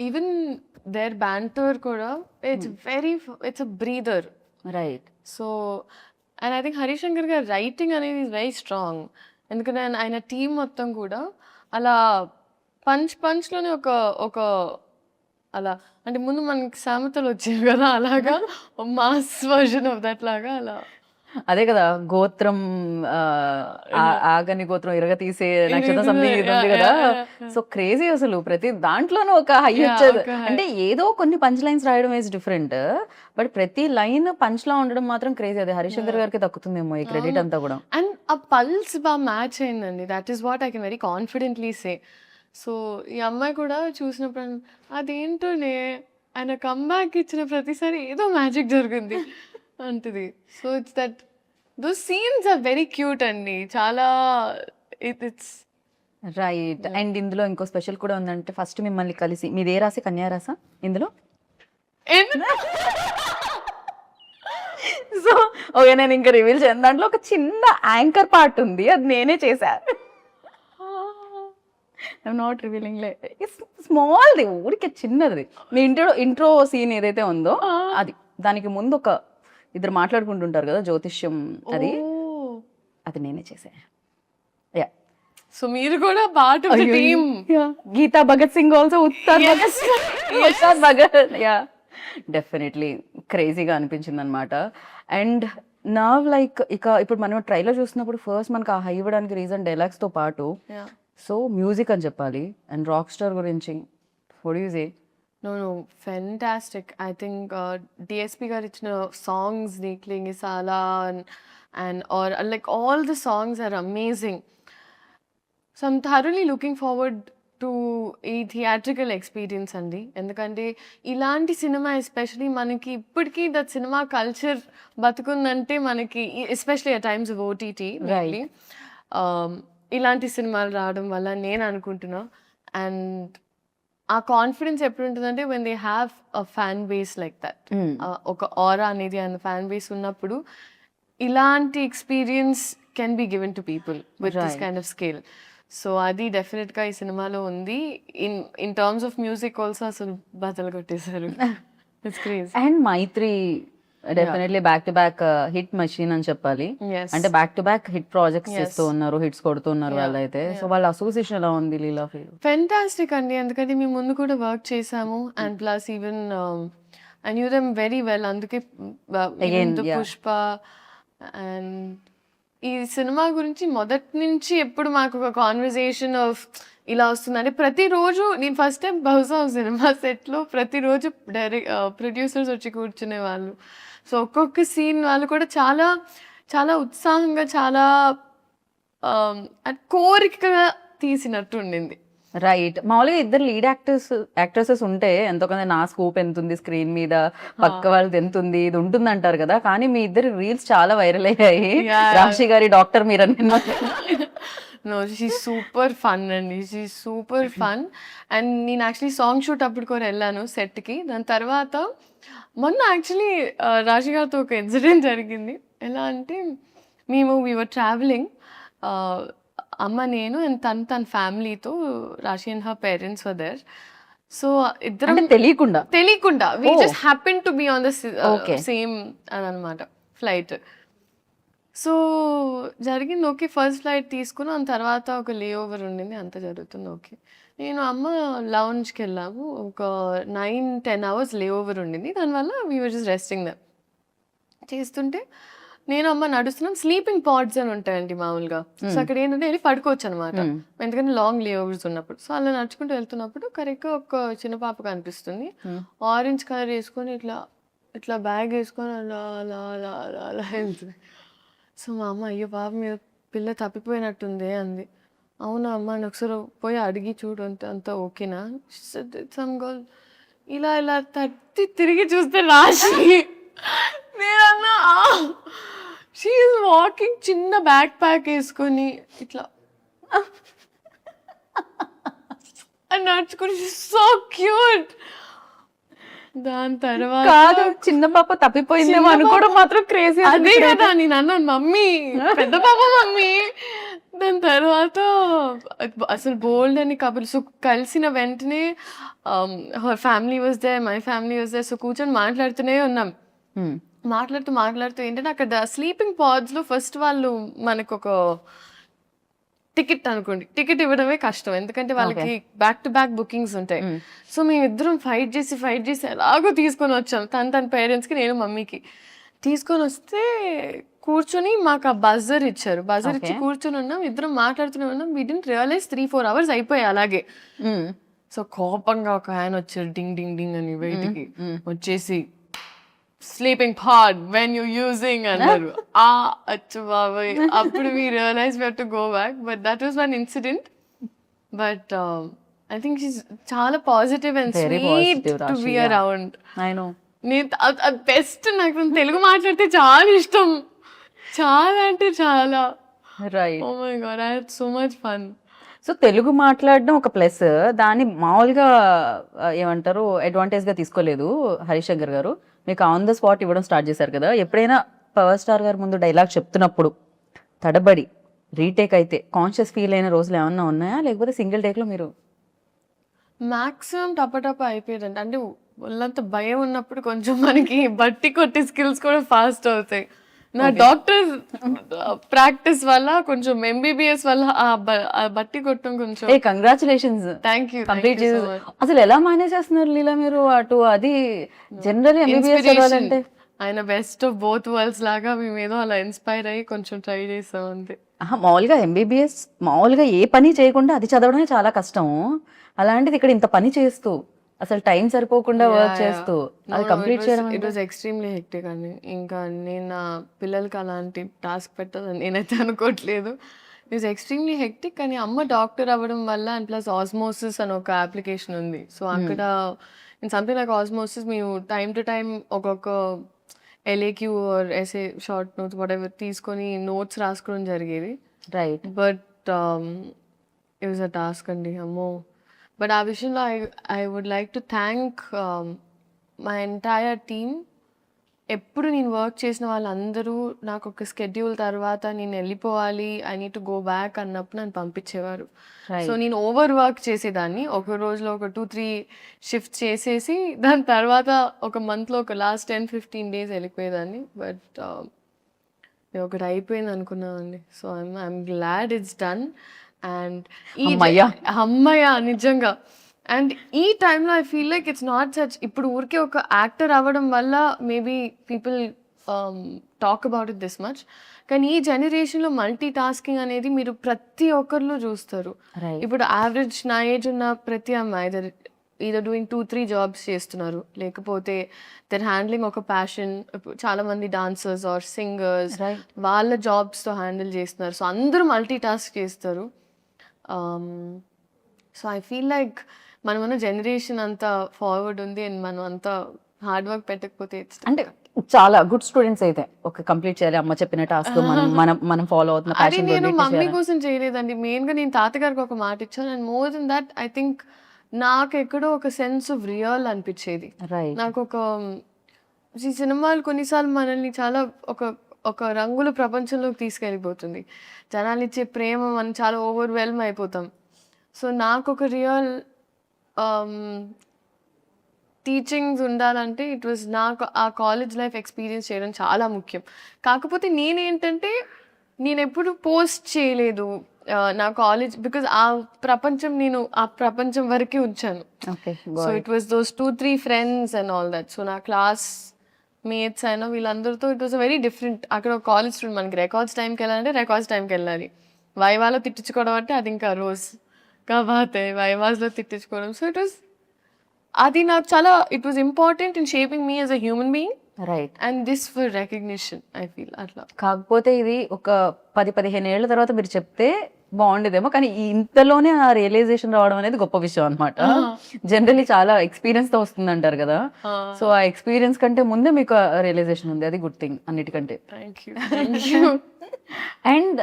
ఈవెన్ దేర్ బ్యాంటర్ కూడా it's a breather. Right. So and I think Harishankar గారి రైటింగ్ అనేది ఈజ్ వెరీ స్ట్రాంగ్. ఎందుకంటే ఆయన టీం మొత్తం కూడా అలా పంచ్లోనే ఒక అలా అంటే ముందు మనకి సామెతలు వచ్చేవి కదా అలాగా మాస్ వర్జన్ ఆఫ్ దట్ లాగా అలా. అదే కదా గోత్రం ఆగని గోత్రం ఇరగ తీసే నక్షత్రం సంథింగ్ ఉంది కదా. సో క్రేజీ అసలు ప్రతి దాంట్లోనూ ఒక హై వచ్చేది. అంటే ఏదో కొన్ని పంచ్ లైన్స్ రాయడం ఈజ్ డిఫరెంట్ బట్ ప్రతి లైన్ పంచ్ లా ఉండడం మాత్రం క్రేజీ. అదే హరిశంకర్ గారికి దక్కుతుందేమో ఈ క్రెడిట్ అంతా కూడా. అండ్ ఆ పల్స్ బాగా మ్యాచ్ అయిందండి. That is what I can very confidently say. So ఈ అమ్మాయి కూడా చూసినప్పుడు అదేంటోనే ఆయన కమ్బ్యాక్ ఇచ్చిన ప్రతిసారి ఏదో మ్యాజిక్ జరిగింది అంటది. So it's that those scenes are very cute అండి చాలా. It's right. అండ్ ఇందులో ఇంకో స్పెషల్ కూడా ఉందంటే ఫస్ట్ మిమ్మల్ని కలిసి మీదే రాసి కన్యా రాసా ఇందులో? సో ఓకే నేను ఇంకా రివీల్ చేయను. దాంట్లో ఒక చిన్న యాంకర్ పార్ట్ ఉంది అది నేనే చేశా. ఐఎమ్ నాట్ రివీలింగ్ లే స్మాల్ది ఊరికే చిన్నది. మీ ఇంట్రో సీన్ ఏదైతే ఉందో అది దానికి ముందు ఒక ఇద్దరు మాట్లాడుకుంటుంటారు కదా జ్యోతిష్యం అది నేనే చేసా. యా. సో మీరు కూడా part of the team. Geeta Bhagat Singh also Uttar Bhagat. Yeah definitely క్రేజీగా అనిపించింది అనమాట. అండ్ నా లైక్ ఇప్పుడు మనం ట్రైలర్ చూసినప్పుడు ఫస్ట్ మనకు ఆ హై ఇవ్వడానికి రీజన్ డైలాగ్స్తో పాటు సో మ్యూజిక్ అని చెప్పాలి. అండ్ రాక్ స్టార్ గురించి what do you say? No, fantastic. I think DSP గారు ఇచ్చిన సాంగ్స్ ని క్లింగిసాలా and or like all the songs are amazing. So I'm thoroughly looking forward to ఈ థియేట్రికల్ ఎక్స్పీరియన్స్ అండి. ఎందుకంటే ఇలాంటి సినిమా ఎస్పెషలీ మనకి ఇప్పటికీ దట్ సినిమా కల్చర్ బతుకుందంటే మనకి especially at times of OTT Right. ఇలాంటి సినిమాలు రావడం వల్ల నేను అనుకుంటున్నా. అండ్ ఆ కాన్ఫిడెన్స్ ఎప్పుడు ఉంటుందంటే when they have a fan base like that, ఒక ఆరా అనేది అండ్ ఫ్యాన్ బేస్ ఉన్నప్పుడు ఇలాంటి experience can be given to people with this Right. Kind of scale. So అది డెఫినెట్గా ఈ సినిమాలో ఉంది. In terms of music also అసలు బద్దలు కొట్టేశారు. It's craze. And Mythri definitely back to back hit machine అని చెప్పాలి. అంటే back to back hit projects చేస్తూ ఉన్నారు, హిట్స్ కొడుతున్నారు వాళ్ళైతే. సో వాళ్ళ అసోసియేషన్ ఎలా ఉంది లీలా ఫీల్? ఫెంటాస్టిక్ అండి, ఎందుకంటే మేము ముందు కూడా వర్క్ చేసాము and plus even I knew them very well. అందుకే Again, yeah. పుష్ప అండ్ ఈ సినిమా గురించి మొదటి నుంచి ఎప్పుడు మాకు ఒక కాన్వర్జేషన్ ఆఫ్ ఇలా వస్తుందంటే ప్రతిరోజు నేను ఫస్ట్ టైం బహుశా సినిమా సెట్లో ప్రతిరోజు ప్రొడ్యూసర్స్ వచ్చి కూర్చునే వాళ్ళు. సో ఒక్కొక్క సీన్ వాళ్ళు కూడా చాలా చాలా ఉత్సాహంగా చాలా కోరికగా తీసినట్టు ఉండింది. రైట్. మామూలుగా ఇద్దరు లీడ్ యాక్ట్రెసెస్ ఉంటే ఎంతో కొంత నా స్కోప్ ఎంత ఉంది స్క్రీన్ మీద, పక్క వాళ్ళది ఎంత ఉంది, ఇది ఉంటుంది అంటారు కదా. కానీ మీ ఇద్దరు రీల్స్ చాలా వైరల్ అయ్యాయి. Yeah. రాశి గారి డాక్టర్ మీరు అని నో షీ సూపర్ ఫన్ అండి, షీ సూపర్ ఫన్. అండ్ నేను యాక్చువల్లీ సాంగ్ షూట్ అప్పుడు కూడా వెళ్ళాను సెట్కి. దాని తర్వాత మొన్న యాక్చువల్లీ రాశి గారితో ఒక ఇన్సిడెంట్ జరిగింది. ఎలా అంటే వీఆర్ ట్రావెలింగ్, అమ్మ నేను అండ్ తన ఫ్యామిలీతో, Raashi and her parents were there. So ఇద్దరం తెలియకుండా we just happen to be on the Okay. Same అని అనమాట ఫ్లైట్. సో జరిగింది ఓకే, ఫస్ట్ ఫ్లైట్ తీసుకున్నాం. దాని తర్వాత ఒక లే ఓవర్ ఉండింది, అంత జరుగుతుంది ఓకే. నేను అమ్మ లౌంజ్కి వెళ్ళాము, ఒక 9-10 hours లే ఓవర్ ఉండింది. దానివల్ల వీ వర్ జస్ట్ రెస్టింగ్ దమ్ చేస్తుంటే నేను అమ్మ నడుస్తున్నాం. స్లీపింగ్ పాడ్స్ అని ఉంటాయండి మామూలుగా. సో అక్కడ ఏంటంటే వెళ్ళి పడుకోవచ్చు అనమాట, ఎందుకంటే లాంగ్ లే ఓవర్స్ ఉన్నప్పుడు. సో అలా నడుచుకుంటూ వెళ్తున్నప్పుడు కరెక్ట్గా ఒక చిన్న పాప కనిపిస్తుంది, ఆరెంజ్ కలర్ వేసుకొని ఇట్లా ఇట్లా బ్యాగ్ వేసుకొని అలా అలా అలా అలా అలా వెళ్తుంది. సో మా అమ్మ అయ్యో పాప మీద పిల్ల తప్పిపోయినట్టుంది అంది. అవునా అమ్మ అని ఒకసారి పోయి అడిగి చూడు అంతా ఓకేనా. సమ్ గర్ల్ ఇలా ఇలా తట్టి తిరిగి చూస్తే రాశి. నేనన్నా షీ ఈజ్ వాకింగ్, చిన్న బ్యాక్ ప్యాక్ వేసుకొని ఇట్లా అని నడుచుకుని, సో క్యూట్. దాని తర్వాత కాదు, చిన్న పాప తప్పిపోయిందేమో అనుకోవడం మాత్రం క్రేజీ. అదే కదా నేను అన్నాను, మమ్మీ పెద్ద పాప మమ్మీ. దాని తర్వాత అసలు బోల్డ్ అని కబుర్లు. సో కలిసిన వెంటనే her family was they, my family was they. So కూర్చొని మాట్లాడుతూనే ఉన్నాం. మాట్లాడుతూ ఏంటంటే అక్కడ స్లీపింగ్ పాడ్స్లో ఫస్ట్ వాళ్ళు మనకు ఒక టికెట్ అనుకోండి, టికెట్ ఇవ్వడమే కష్టం, ఎందుకంటే వాళ్ళకి బ్యాక్ టు బ్యాక్ బుకింగ్స్ ఉంటాయి. సో మేమిద్దరం ఫైట్ చేసి ఎలాగో తీసుకొని వచ్చాం. తన పేరెంట్స్కి, నేను మమ్మీకి తీసుకొని వస్తే కూర్చొని మాకు ఆ బజర్ ఇచ్చారు. బజర్ ఇచ్చి కూర్చొని ఉన్నాం, ఇద్దరం మాట్లాడుతూనే ఉన్నాం. వీ డిడ్ంట్ రియలైజ్ 3-4 hours అయిపోయాయి అలాగే. సో కోపంగా ఒక ఆయన వచ్చారు, డింగ్ డింగ్ డింగ్ అని బయటికి వచ్చేసి, sleeping pod when you using అన్నారు. అచ్చు బాబాయ్, అప్పుడు we realize we have to go back. But that was one incident. But I think she's చాలా positive and sweet to be around. నేను బెస్ట్, నాకు తెలుగు మాట్లాడితే చాలా ఇష్టం, చాలా అంటే చాలా. Right. Oh my god, I had so much fun. So Telugu మాట్లాడడం ఒక ప్లస్, దాన్ని మామూలుగా ఏమంటారు అడ్వాంటేజ్గా తీసుకోలేదు హరిశంకర్ గారు. మీకు ఆన్ ద స్పాట్ ఇవ్వడం స్టార్ట్ చేశారు కదా. ఎప్పుడైనా పవర్ స్టార్ గారు ముందు డైలాగ్ చెప్తున్నప్పుడు తడబడి రీటేక్ అయితే కాన్షియస్ ఫీల్ అయిన రోజులు ఏమన్నా ఉన్నాయా, లేకపోతే సింగిల్ టేక్లో మీరు? మ్యాక్సిమం టపటప అయిపోయేదండి. అంటే వాళ్ళంత భయం ఉన్నప్పుడు కొంచెం మనకి బట్టి కొట్టే స్కిల్స్ కూడా ఫాస్ట్ అవుతాయి. నా డాక్టర్ ప్రాక్టీస్ వల్ల, కొంచెం MBBS వల్ల ఆ బట్టి కొట్టడం కొంచెం. కంగ్రాచులేషన్స్. Thank you. అసలు ఎలా మేనేజ్ చేస్తున్నారు లీలా మీరు అటు? అది జనరల్ MBBS చదవాలంటే ఆయన బెస్ట్ ఆఫ్ బోత్ వరల్డ్స్ లాగా మేము ఏదో అలా ఇన్స్పైర్ అయ్యి కొంచెం ట్రై చేసాం అంతే. మామూలుగా MBBS మామూలుగా ఏ పని చేయకుండా అది చదవడమే చాలా కష్టం. అలాంటిది ఇక్కడ ఇంత పని చేస్తూ అసలు టైం సరిపోకుండా వర్క్ చేస్తూ అది కంప్లీట్ చేయడం ఇట్ వాజ్ ఎక్స్ట్రీమ్లీ హెక్టిక్ అండి. ఇంకా నేను నా పిల్లలకి అలాంటి టాస్క్ పెట్టాలని నేనైతే అనుకోవట్లేదు. It was extremely hectic. కానీ అమ్మ డాక్టర్ అవ్వడం వల్ల అండ్ ప్లస్ ఆస్మోసిస్ అని ఒక అప్లికేషన్ ఉంది. సో అక్కడ ఇన్ సంథింగ్ లైక్ ఆస్మోసిస్ మేము టైం టు టైం ఒక్కొక్క LAQ or SA short notes whatever తీసుకొని నోట్స్ రాసుకోవడం జరిగేది. Right. But it was a task అండి అమ్మో. బట్ ఆ విషయంలో I would like to thank my entire team. ఎప్పుడు నేను వర్క్ చేసిన వాళ్ళందరూ నాకు ఒక స్కెడ్యూల్ తర్వాత నేను వెళ్ళిపోవాలి, I need to go back అన్నప్పుడు నన్ను పంపించేవారు. సో నేను ఓవర్ వర్క్ చేసేదాన్ని. ఒక రోజులో ఒక 2-3 షిఫ్ట్ చేసేసి దాని తర్వాత ఒక మంత్లో ఒక లాస్ట్ 10-15 డేస్ వెళ్ళిపోయేదాన్ని. బట్ ఒకటి అయిపోయింది అనుకున్నానండి. So I'm glad it's done. And అమ్మయ్య నిజంగా. అండ్ ఈ టైంలో I feel like it's not such, ఇప్పుడు ఊరికే ఒక యాక్టర్ అవ్వడం వల్ల maybe people talk about it this much. కానీ ఈ జనరేషన్లో మల్టీ టాస్కింగ్ అనేది మీరు ప్రతి ఒక్కరిలో చూస్తారు. ఇప్పుడు యావరేజ్ నా ఏజ్ ఉన్న ప్రతి అమ్మాయి ఈదర్ డూయింగ్ 2-3 జాబ్స్ చేస్తున్నారు, లేకపోతే దర్ హ్యాండ్లింగ్ ఒక ప్యాషన్. చాలా మంది డాన్సర్స్ ఆర్ సింగర్స్ వాళ్ళ జాబ్స్తో హ్యాండిల్ చేస్తున్నారు. సో అందరూ మల్టీ టాస్క్ చేస్తారు. సో ఐ ఫీల్ లైక్ మనమన్న జనరేషన్ అంతా ఫార్వర్డ్ ఉంది అండ్ మనం అంతా హార్డ్ వర్క్ పెట్టకపోతే అంటే చాలా గుడ్ స్టూడెంట్స్ అయితే ఒక కంప్లీట్ చేయాలి అమ్మ చెప్పిన టాస్క్ మనం ఫాలో అవుతున్న అది నేను మమ్మీ కోసం చేయలేదండి. మెయిన్గా నేను తాతగారికి ఒక మాట ఇచ్చాను. And more than that I think నాకు ఎక్కడో ఒక సెన్స్ ఆఫ్ రియల్ అనిపించేది. నాకు ఒక ఈ సినిమాలు కొన్నిసార్లు మనల్ని చాలా ఒక రంగుల ప్రపంచంలోకి తీసుకెళ్ళిపోతుంది. జనాలు ఇచ్చే ప్రేమ మనం చాలా ఓవర్వెల్మ్ అయిపోతాం. సో నాకు ఒక రియల్ టీచింగ్స్ ఉండాలంటే ఇట్ వాజ్ నాకు ఆ కాలేజ్ లైఫ్ ఎక్స్పీరియన్స్ చేయడం చాలా ముఖ్యం. కాకపోతే నేనేంటంటే నేను ఎప్పుడు పోస్ట్ చేయలేదు నా కాలేజ్, బికాజ్ ఆ ప్రపంచం వరకే ఉంచాను. So it was those 2-3 friends and all that. So నా క్లాస్ మేట్స్ అయినా వీళ్ళందరితో ఇట్ వాజ్ వెరీ డిఫరెంట్. అక్కడ ఒక కాలేజ్ స్టూడెంట్, మనకి రికార్డ్స్ టైంకి వెళ్ళాలంటే రికార్డ్స్ టైంకి వెళ్ళాలి. వైవాలో తిట్టించుకోవడం అంటే అది ఇంకా రోజు కాబట్టి వైవాస్లో తిట్టించుకోవడం. సో అది నాకు చాలా it was important in shaping me as a human being. Right. And this for recognition I feel అట్లా. కాకపోతే ఇది ఒక 10-15 ఏళ్ల తర్వాత మీరు చెప్తే బాగుండేదేమో, కానీ ఇంతలోనే ఆ రియలైజేషన్ రావడం అనేది గొప్ప విషయం అనమాట. జనరల్లీ చాలా ఎక్స్పీరియన్స్ తో వస్తుంది అంటారు కదా. సో ఆ ఎక్స్పీరియన్స్ కంటే ముందే మీకు రియలైజేషన్ ఉంది, అది గుడ్ థింగ్ అన్నిటికంటే. And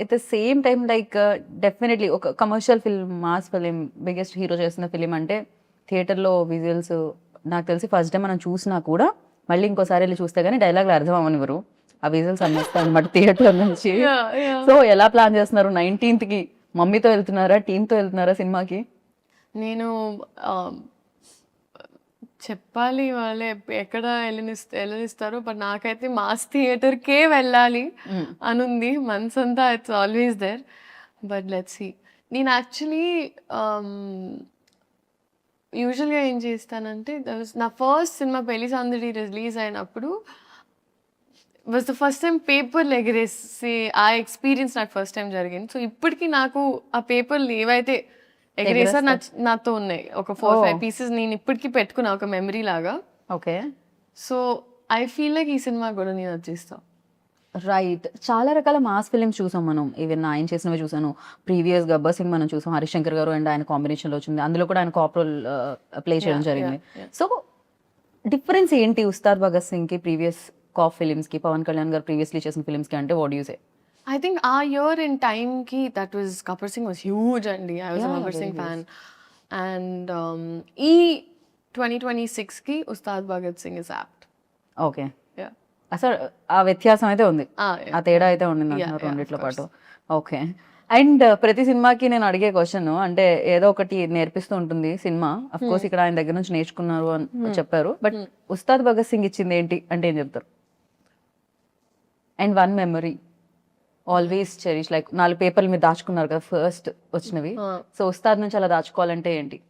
at the same time like definitely ఒక commercial film, mass film, biggest hero చేస్తున్న ఫిలిం అంటే థియేటర్లో విజువల్స్ నాకు తెలిసి ఫస్ట్ టైం మనం చూసినా కూడా మళ్ళీ ఇంకోసారి వెళ్ళి చూస్తే కానీ డైలాగ్లు అర్థం అవ్వనివ్వరు, ఆ విజువల్స్ అమ్మేస్తాయి అనమాట థియేటర్ నుంచి. సో ఎలా ప్లాన్ చేస్తున్నారు 19th కి? మమ్మీతో వెళ్తున్నారా, టీంతో వెళ్తున్నారా సినిమాకి? నేను చెప్పాలి వాళ్ళే ఎక్కడ వెళ్ళనిస్తారు, బట్ నాకైతే మాస్ థియేటర్కే వెళ్ళాలి అనుంది మనసంతా. It's always there, but let's see. నేను యాక్చువల్లీ యూజువల్గా ఏం చేస్తానంటే నా ఫస్ట్ సినిమా పెళ్లి సందడి రిలీజ్ అయినప్పుడు వాజ్ ద ఫస్ట్ టైం పేపర్లు ఎగరేసి ఆ ఎక్స్పీరియన్స్ నాకు ఫస్ట్ టైం జరిగింది. సో ఇప్పటికీ నాకు ఆ పేపర్లు ఏవైతే ఎగరేసారు నాతో ఉన్నాయి ఒక 4-5 పీసెస్. నేను ఇప్పటికీ పెట్టుకున్నా ఒక మెమరీ లాగా. Okay. So I feel like ఈ సినిమా కూడా నేను వచ్చేస్తాను. రైట్. చాలా రకాల మాస్ ఫిలిమ్స్ చూసాం మనం. ఈవెన్ ఆయన చేసినవి చూసాను. ప్రీవియస్ గబ్బర్ సింగ్ మనం చూసాం, హరిశంకర్ గారు అండ్ ఆయన కాంబినేషన్లో వచ్చింది. అందులో కూడా ఆయన కాప్ రోల్ ప్లే చేయడం జరిగింది. సో డిఫరెన్స్ ఏంటి ఉస్తాద్ భగత్ సింగ్కి ప్రీవియస్ కాప్ ఫిలిమ్స్కి, పవన్ కళ్యాణ్ గారు ప్రీవియస్లీ చేసిన ఫిలిమ్స్కి అంటే what you say? I think our year in time ki that was Gabbar Singh was huge andi. I was a Gabbar Singh fan. And 2026 ki Ustad Bhagat Singh is apt. Okay. Yeah. అసలు ఆ వ్యత్యాసం అయితే ఉంది, ఆ తేడా అయితే ఉండింది అంటున్నారు రెండిట్లో పాటు. ఓకే. అండ్ ప్రతి సినిమాకి నేను అడిగే క్వశ్చన్, అంటే ఏదో ఒకటి నేర్పిస్తూ ఉంటుంది సినిమా. అఫ్ కోర్స్ ఇక్కడ ఆయన దగ్గర నుంచి నేర్చుకున్నారు అని చెప్పారు, బట్ ఉస్తాద్ భగత్ సింగ్ ఇచ్చింది ఏంటి అంటే ఏం చెప్తారు? And one memory always cherish, like 4 పేపర్లు మీరు దాచుకున్నారు కదా ఫస్ట్ వచ్చినవి. సో ఉస్తాద్ నుంచి అలా దాచుకోవాలంటే ఏంటి?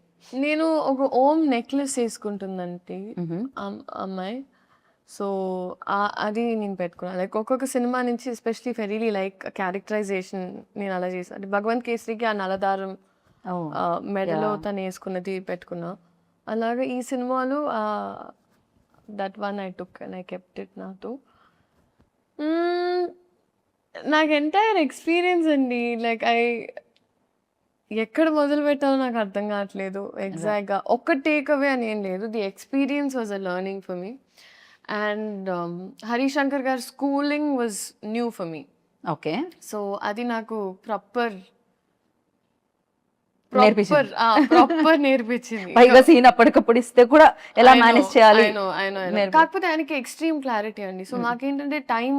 నేను ఒక ఓం నెక్లెస్ వేసుకుంటుందంటే అమ్మాయి. సో అది నేను పెట్టుకున్నాను. లైక్ ఒక్కొక్క సినిమా నుంచి ఎస్పెషలీ ఫెరీలీ లైక్ క్యారెక్టరైజేషన్ నేను అలా చేశాను. భగవంత్ కేసరికి ఆ నలదారం మెడలో తను వేసుకున్నది పెట్టుకున్నా. అలాగే ఈ సినిమాలో that one I took and I kept it నాతో. నాకు ఎంటైర్ ఎక్స్పీరియన్స్ అండి. లైక్ ఎక్కడ మొదలు పెట్టాలో నాకు అర్థం కావట్లేదు ఎగ్జాక్ట్గా. ఒక్క టేక్ అవే అని ఏం లేదు. The experience was a learning for me. And Harishankar గారి schooling was new for me. Okay. So అది నాకు ప్రాపర్ నేర్పించింది. ప్రాపర్ నేర్పించింది. పైగా సీన్ అప్పటికప్పుడు ఇస్తే కూడా ఎలా మేనేజ్ చేయాలి. కాకపోతే ఆయనకి ఎక్స్ట్రీమ్ క్లారిటీ అండి. సో నాకేంటంటే time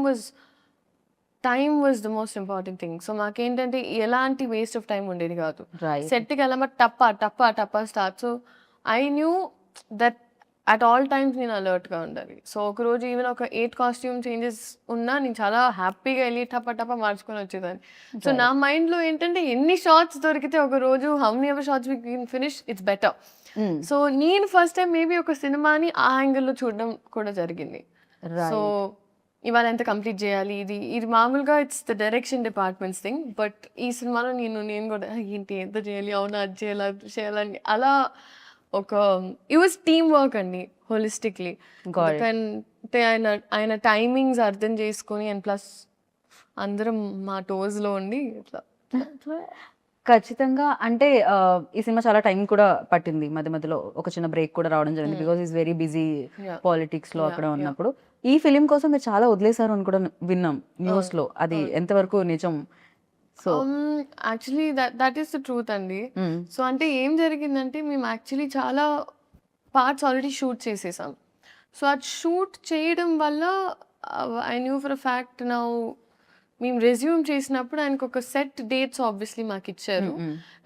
was the most important thing. So మాకేంటంటే ఎలాంటి వేస్ట్ ఆఫ్ టైం ఉండేది కాదు. సెట్కి వెళ్ళమా టప్ప start. So I knew that at all times నేను అలర్ట్గా ఉండాలి. సో ఒకరోజు ఈవెన్ ఒక 8 కాస్ట్యూమ్ చేంజెస్ ఉన్నా నేను చాలా హ్యాపీగా వెళ్ళి టప్ప మార్చుకొని వచ్చేదాన్ని. సో నా మైండ్లో ఏంటంటే ఎన్ని షార్ట్స్ దొరికితే ఒక రోజు how many ever shorts we can finish it's better. So నేను ఫస్ట్ టైం మేబీ ఒక సినిమాని ఆ యాంగిల్లో చూడడం కూడా జరిగింది. సో ఇవాళ ఎంత కంప్లీట్ చేయాలి, ఇది మామూలుగా it's the direction departments thing. But ఈ సినిమాలో నేను కూడా ఏంటి ఎంత చేయాలి, అవునా అది చేయాలని అలా ఒక ఇట్ వాజ్ టీమ్ వర్క్ అండి హోలిస్టిక్లీ. అంటే ఆయన టైమింగ్స్ అర్థం చేసుకొని అండ్ ప్లస్ అందరం మా టోస్లో ఉండి ఇట్లా ఖచ్చితంగా. అంటే ఈ సినిమా చాలా టైం కూడా పట్టింది. మధ్యలో ఒక చిన్న బ్రేక్ కూడా రావడం జరిగింది. Because is very busy politics లో అక్కడ ఉన్నప్పుడు. ఈ ఫిలిం కోసం మీరు చాలా వదిలేశారు అని కూడా విన్నాం న్యూస్ లో. అది ఎంతవరకు నిజం? So actually that is the truth అండి. సో అంటే ఏం జరిగిందంటే మేము యాక్చువల్లీ చాలా పార్ట్స్ ఆల్రెడీ షూట్ చేసేసాం. సో అది షూట్ చేయడం వల్ల I knew for a fact now మేము రెజ్యూమ్ చేసినప్పుడు ఆయనకు ఒక సెట్ డేట్స్ ఆబ్వియస్లీ మాకు ఇచ్చారు.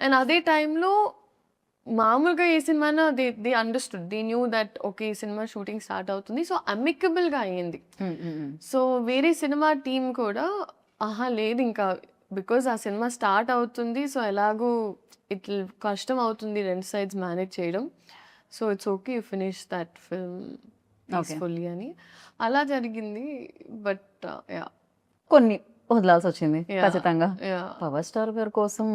అండ్ అదే టైంలో మామూలుగా ఏ సినిమానో they understood, they knew that okay ఈ సినిమా షూటింగ్ స్టార్ట్ అవుతుంది. సో అమికబుల్గా అయ్యింది. సో వేరే సినిమా టీం కూడా లేదు ఇంకా బికాజ్ ఆ సినిమా స్టార్ట్ అవుతుంది, సో ఎలాగూ ఇట్లా కష్టం అవుతుంది రెండు సైడ్స్ మేనేజ్ చేయడం. So it's okay you finish that film peacefully అని అలా జరిగింది. బట్ కొన్ని వదలాల్సి వచ్చింది ఖచ్చితంగా. పవర్ స్టార్ గారి కోసం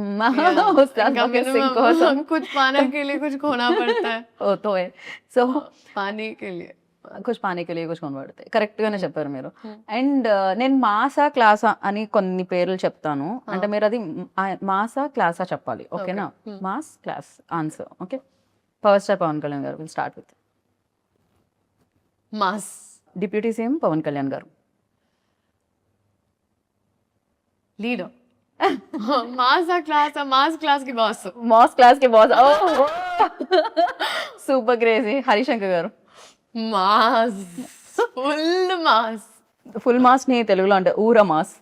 कुछ पाने के लिए कुछ खोना पड़ता है. तो है. సో पाने के लिए కుछ పానే కే లియే కుछ खोना पड़ता है. కరెక్ట్ గానే చెప్పారు మీరు. అండ్ నేను మాసా క్లాసా అని కొన్ని పేర్లు చెప్తాను, అంటే మీరు అది మాసా క్లాసా చెప్పాలి. ఓకేనా? Mass class answer. Okay. Power star Pawan Kalyan garu. Will start with mass. Deputy CM Pawan Kalyan garu. Leader. Mass class కి బాస్. మాస్ క్లాస్ కి boss. Super crazy. Harishankar garu. Mass. Full mass ని తెలుగులో అంటే ఊర మాస్.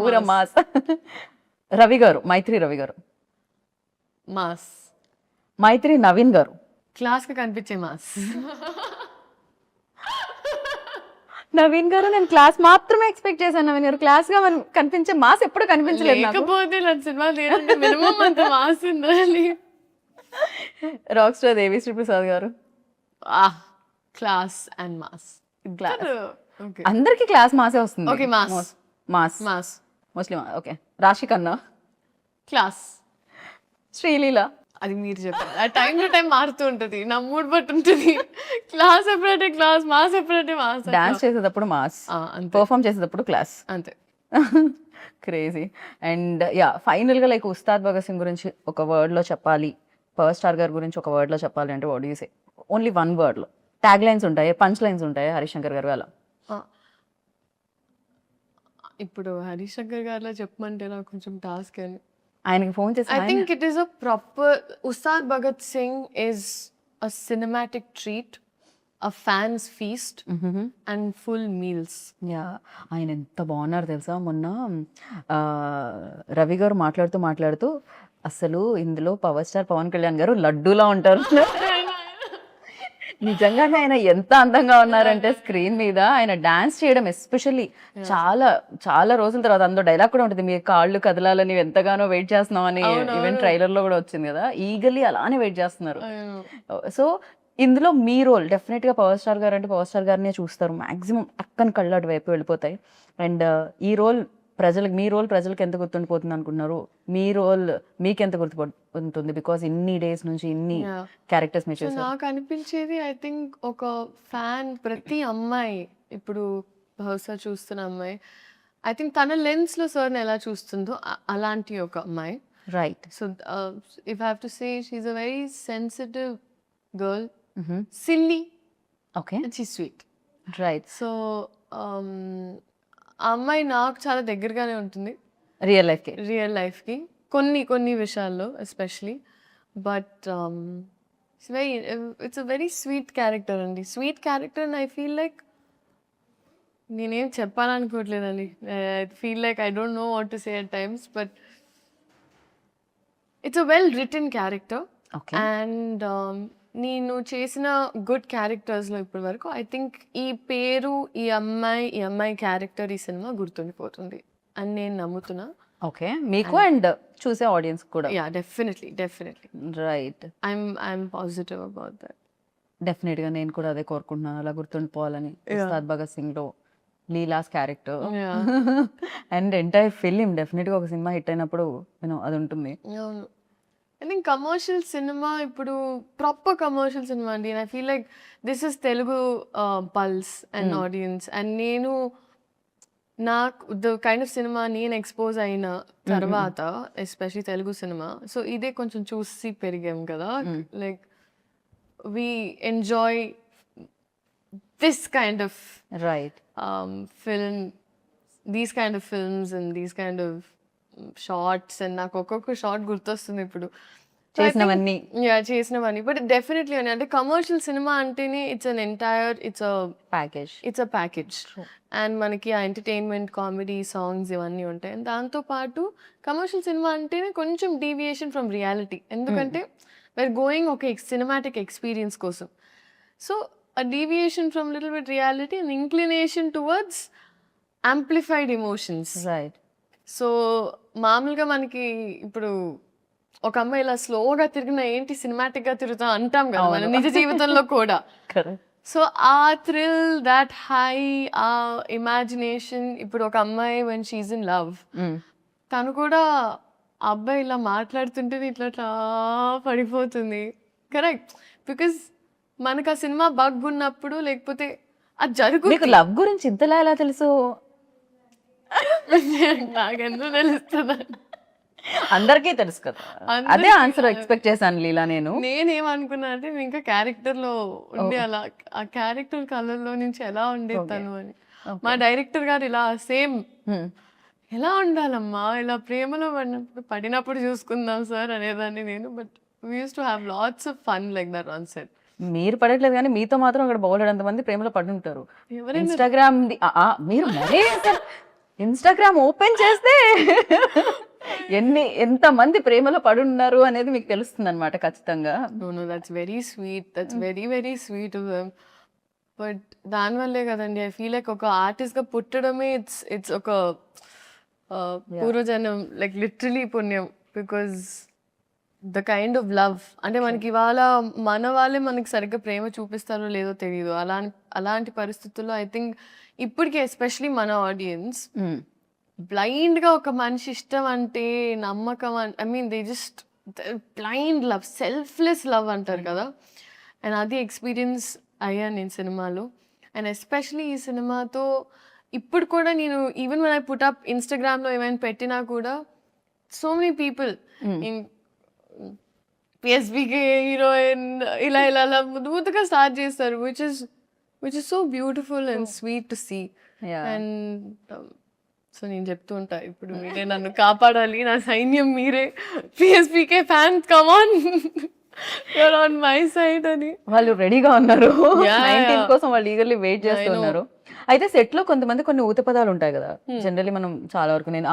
ఊర మాస్. రవి గారు. మైత్రి రవి గారు. మాస్. మైత్రి నవీన్ గారు. క్లాస్ కి కనిపించే మాస్. నవీన్ గారు నేను క్లాస్ మాత్రమే ఎక్స్పెక్ట్ చేశాను. నవీన్ గారు క్లాస్ గా కనిపించే మాస్ ఎప్పుడు కనిపించలేదు. లేకపోతే సినిమా మినిమం అంత మాస్ ఉండాలి. రాక్ స్టార్ దేవిశ్రీ ప్రసాద్ గారు. Class and mass. అందరికి క్లాస్ మాసే వస్తుంది. ఓకే. Mass mostly. ఓకే. రాశి ఖన్నా. క్లాస్. శ్రీలీల. అది మీరు చెప్పారు. ఆ టైం టు టైం మారుతూ ఉంటుంది, నా మూడ్ బట్టి ఉంటుంది. క్లాస్ ఎప్పుడంటే క్లాస్, మాస్ ఎప్పుడంటే మాస్. డాన్స్ చేసేటప్పుడు మాస్, పర్ఫామ్ చేసేటప్పుడు క్లాస్. అంతే. క్రేజీ. అండ్ ఫైనల్ గా లైక్ ఉస్తాద్ భగత్ సింగ్ గురించి ఒక వర్డ్ లో చెప్పాలి, పవర్ స్టార్ గారి గురించి ఒక వర్డ్ లో చెప్పాలి అంటే what you say? Only one word లో. ట్యాగ్ లైన్స్ ఉంటాయి, పంచ్ లైన్స్ ఉంటాయి హరిశంకర్ గారు అలా. ఇప్పుడు హరిశంకర్ గారిలో చెప్పమంటే నాకు కొంచెం టాస్క్ అని. ఆయనకి ఫోన్ చేసి I think it is a proper Ustad Bhagat Singh is a cinematic treat, a fan's feast and full meals. ఆయన ఎంత బాగున్నారు తెలుసా? మొన్న రవి గారు మాట్లాడుతూ అసలు ఇందులో పవర్ స్టార్ పవన్ కళ్యాణ్ గారు లడ్డూలా ఉంటారు. నిజంగానే ఆయన ఎంత అందంగా ఉన్నారంటే స్క్రీన్ మీద ఆయన డాన్స్ చేయడం ఎస్పెషల్లీ చాలా చాలా రోజుల తర్వాత. అందులో డైలాగ్ కూడా ఉంటుంది, మీ కాళ్ళు కదలాలని ఎంతగానో వెయిట్ చేస్తున్నాం అని. ఈవెన్ ట్రైలర్ లో కూడా వచ్చింది కదా. ఈగల్లీ అలానే వెయిట్ చేస్తున్నారు. సో ఇందులో మీ రోల్ డెఫినెట్ గా పవర్ స్టార్ గారు అంటే పవర్ స్టార్ గారినే చూస్తారు మాక్సిమం. అక్కని కళ్ళు అటు వైపు వెళ్ళిపోతాయి. అండ్ ఈ రోల్ ప్రజలకు మీ రోల్ ప్రజలకు ఎంత గుర్తుండిపోతుంది అనుకుంటున్నారు? మీ రోల్ మీకు ఎంత గుర్తుపడుతుంది? బికాస్ ఇన్ని డేస్ నుంచి ఇన్ని Yeah. క్యారెక్టర్స్ మీరు సో చేశారు. నాకు అనిపించేది ఐ థింక్ ఒక ఫ్యాన్ ప్రతి అమ్మాయి ఇప్పుడు బహుశా చూస్తున్న అమ్మాయి ఐ థింక్ తన లెన్స్లో సార్ని ఎలా చూస్తుందో అలాంటి ఒక అమ్మాయి. Right. So if I have to say she's a very sensitive girl, silly okay. And she sweet. Right. So ఆ అమ్మాయి నాకు చాలా దగ్గరగానే ఉంటుంది రియల్ లైఫ్కి. రియల్ లైఫ్కి కొన్ని విషయాల్లో especially. But it's a very sweet character అండి. Sweet character and I feel like నేనేం చెప్పాలనుకోవట్లేదండి. I feel like I don't know what to say at times, but it's a well written character. Okay. And నేను చేసిన గుడ్ క్యారెక్టర్స్లో ఇప్పటి వరకు ఐ థింక్ ఈ పేరు, ఈ అమ్మాయి క్యారెక్టర్ ఈ సినిమా గుర్తుండిపోతుంది అని నేను నమ్ముతున్నా. ఓకే. మీకు అండ్ చూసే ఆడియన్స్ కూడా. Yeah, definitely. Right. I'm positive about that. డెఫినెట్గా నేను కూడా అదే కోరుకుంటున్నాను, అలా గుర్తుండిపోవాలని. ఉస్తాద్ భగత్ సింగ్లో Leela's character and entire film డెఫినెట్గా ఒక సినిమా హిట్ అయినప్పుడు అది ఉంటుంది. అవును. ఐ థింక్ కమర్షియల్ సినిమా ఇప్పుడు ప్రాపర్ కమర్షియల్ సినిమా అండి. I feel like this is Telugu pulse and audience. And నేను నాకు ద కైండ్ ఆఫ్ సినిమా నేను ఎక్స్పోజ్ అయిన తర్వాత ఎస్పెషలీ తెలుగు సినిమా, సో ఇదే కొంచెం చూసి పెరిగాం కదా. Like we enjoy this kind of right. film, these kind of films and these kind of shorts. And నాకు ఒక్కొక్క షార్ట్ గుర్తొస్తుంది ఇప్పుడు చేసినవన్నీ. చేసినవన్నీ. బట్ డెఫినెట్లీ అని అంటే కమర్షియల్ సినిమా అంటేనే ఇట్స్ అ ప్యాకేజ్. అండ్ మనకి ఆ ఎంటర్టైన్మెంట్, కామెడీ, సాంగ్స్ ఇవన్నీ ఉంటాయి. అండ్ దాంతోపాటు కమర్షియల్ సినిమా అంటేనే కొంచెం డీవియేషన్ ఫ్రమ్ రియాలిటీ. ఎందుకంటే we're గోయింగ్ ఒక సినిమాటిక్ ఎక్స్పీరియన్స్ కోసం. So a deviation from little bit reality and inclination towards amplified emotions. Right. So మామూలుగా మనకి ఇప్పుడు ఒక అమ్మాయి ఇలా స్లోగా తిరిగినా ఏంటి సినిమాటిక్గా తిరుగుతాం అంటాం కదా మన నిజ జీవితంలో కూడా. కరెక్ట్. సో ఆ థ్రిల్, దాట్ హై, ఆ ఇమాజినేషన్. ఇప్పుడు ఒక అమ్మాయి వెన్ షీఈ్ ఇన్ లవ్, తను కూడా ఆ అబ్బాయి ఇలా మాట్లాడుతుంటే ఇట్లా పడిపోతుంది. కరెక్ట్. బికాజ్ మనకు ఆ సినిమా బగ్ ఉన్నప్పుడు లేకపోతే అది జరుగుతుంది. మీకు లవ్ గురించి ఇంతలా ఎలా తెలుసు? నాకెందుకు తెలుస్తుంది? అందరికీ తెలుసు కదా. అదే ఆన్సర్ ఎక్స్పెక్ట్ చేశాను లీలా. నేనేమనుకున్నా అంటే ఇంకా క్యారెక్టర్ లో ఉండి అలా ఆ క్యారెక్టర్ కలర్లో నుంచి ఎలా ఉండేది తను అని. మా డైరెక్టర్ గారు ఇలా సేమ్ ఎలా ఉండాలమ్మా, ఇలా ప్రేమలో పడినప్పుడు చూసుకుందాం సార్ అనేదాన్ని నేను. But we use to have lots of fun like that on set. మీరు పడట్లేదు కానీ మీతో మాత్రం అక్కడ బౌలెడంత మంది ప్రేమలో పడి ఉంటారు. ఇన్స్టాగ్రామ్ మీరు మరీ ఇన్స్టాగ్రామ్ ఓపెన్ చేస్తే ఎంతమంది ప్రేమలో పడి ఉన్నారు అనేది మీకు తెలుస్తుంది అనమాట ఖచ్చితంగా. No that's very sweet. That's very sweet of them. But దానివల్లే కదండి ఐ ఫీల్ లైక్ ఒక ఆర్టిస్ట్గా పుట్టడమే ఇట్స్ ఒక పూర్వజన్మ, లైక్ లిటరలీ పుణ్యం. Because the kind of love అంటే మనకి ఇవాళ మన వాళ్ళే మనకి సరిగ్గా ప్రేమ చూపిస్తారో లేదో తెలియదు. అలాంటి పరిస్థితుల్లో ఐ థింక్ ఇప్పటికీ ఎస్పెషలీ మన ఆడియన్స్ బ్లైండ్గా ఒక మనిషి ఇష్టం అంటే నమ్మకం, I mean they just blind love, selfless love అంటారు కదా. అండ్ అది ఎక్స్పీరియన్స్ అయ్యాను నేను సినిమాలో. అండ్ ఎస్పెషలీ ఈ సినిమాతో ఇప్పుడు కూడా నేను even when I put up ఇన్స్టాగ్రామ్లో ఏమైనా పెట్టినా కూడా సో మెనీ పీపుల్ పిఎస్బికే హీరోయిన్ ఇలా ముద్దుగా స్టార్ట్ చేస్తారు, which is so beautiful and sweet to see. And so నేను చెప్తూ ఉంటా ఇప్పుడు మీరే నన్ను కాపాడాలి, నా సైన్యం మీరే, PSBK fans come on, you're on my side అని. వాళ్ళు రెడీగా ఉన్నారు 19 కోసం, వాళ్ళు ఈగర్లీ వెయిట్ చేస్తున్నారు. అయితే సెట్ లో కొంతమంది కొన్ని ఊత పదాలు ఉంటాయి కదా జనరల్లీ, మనం చాలా వరకు నేను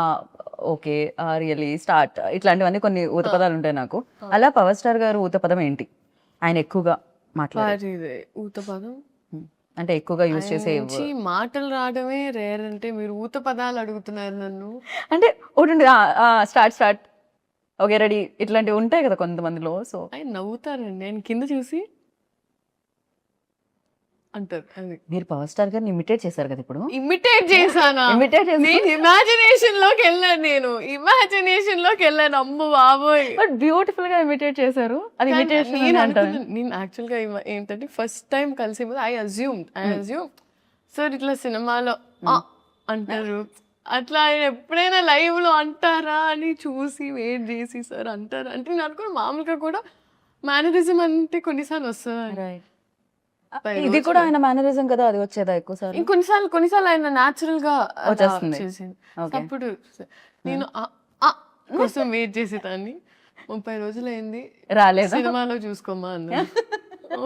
ఓకే రియలీ స్టార్ట్ ఇట్లాంటివన్నీ కొన్ని ఊత పదాలు ఉంటాయి నాకు. అలా పవర్ స్టార్ గారు ఊత పదం ఏంటి ఆయన ఎక్కువగా మాట్లాడే ఊత పదం అంటే ఎక్కువగా యూజ్ చేసే మాటలు రావడమే రేర్. అంటే మీరు ఊత పదాలు అడుగుతున్నారు నన్ను అంటే ఒకటి స్టార్ట్ ఓకే రెడీ ఇట్లాంటివి ఉంటాయి కదా కొంతమందిలో. సో ఆయన నవ్వుతారండి, ఆయన కింద చూసి అంటారు. అది మీరు పవర్ స్టార్ గారిని ఇమిటేట్ చేశారు కదా ఇప్పుడు. ఇమిటేట్ చేశానా? ఇమిటేట్ చేసి నేను ఇమాజినేషన్ లోకి వెళ్ళాను. అమ్మ బాబోయ్! బట్ బ్యూటిఫుల్ గా ఇమిటేట్ చేశారు. అది ఇమిటేషన్ అని అంటారు. నేను యాక్చువల్గా ఏంటంటే ఫస్ట్ టైం కలిసే ముందు ఐ అజ్యూమ్ సార్ ఇట్లా సినిమాలో అంటారు, అట్లా ఆయన ఎప్పుడైనా లైవ్ లో అంటారా అని చూసి వెయిట్ చేసి సార్ అంటారా అంటే నేను అనుకున్న మామూలుగా కూడా మేనరిజం అంటే కొన్నిసార్లు వస్తుంది. రైట్. ఇది కూడా ఆయన మేనరిజం కదా, అది వచ్చేదా ఎక్కువ సార్? కొన్నిసార్లు ఆయన న్యాచురల్ గా వచ్చేస్తుంది. చేసింది. Okay. అప్పుడు నేను కోసం వెయిట్ చేసేదాన్ని. 30 రోజులు అయింది, రాలేదా? సినిమాలో చూసుకోమా అన్న.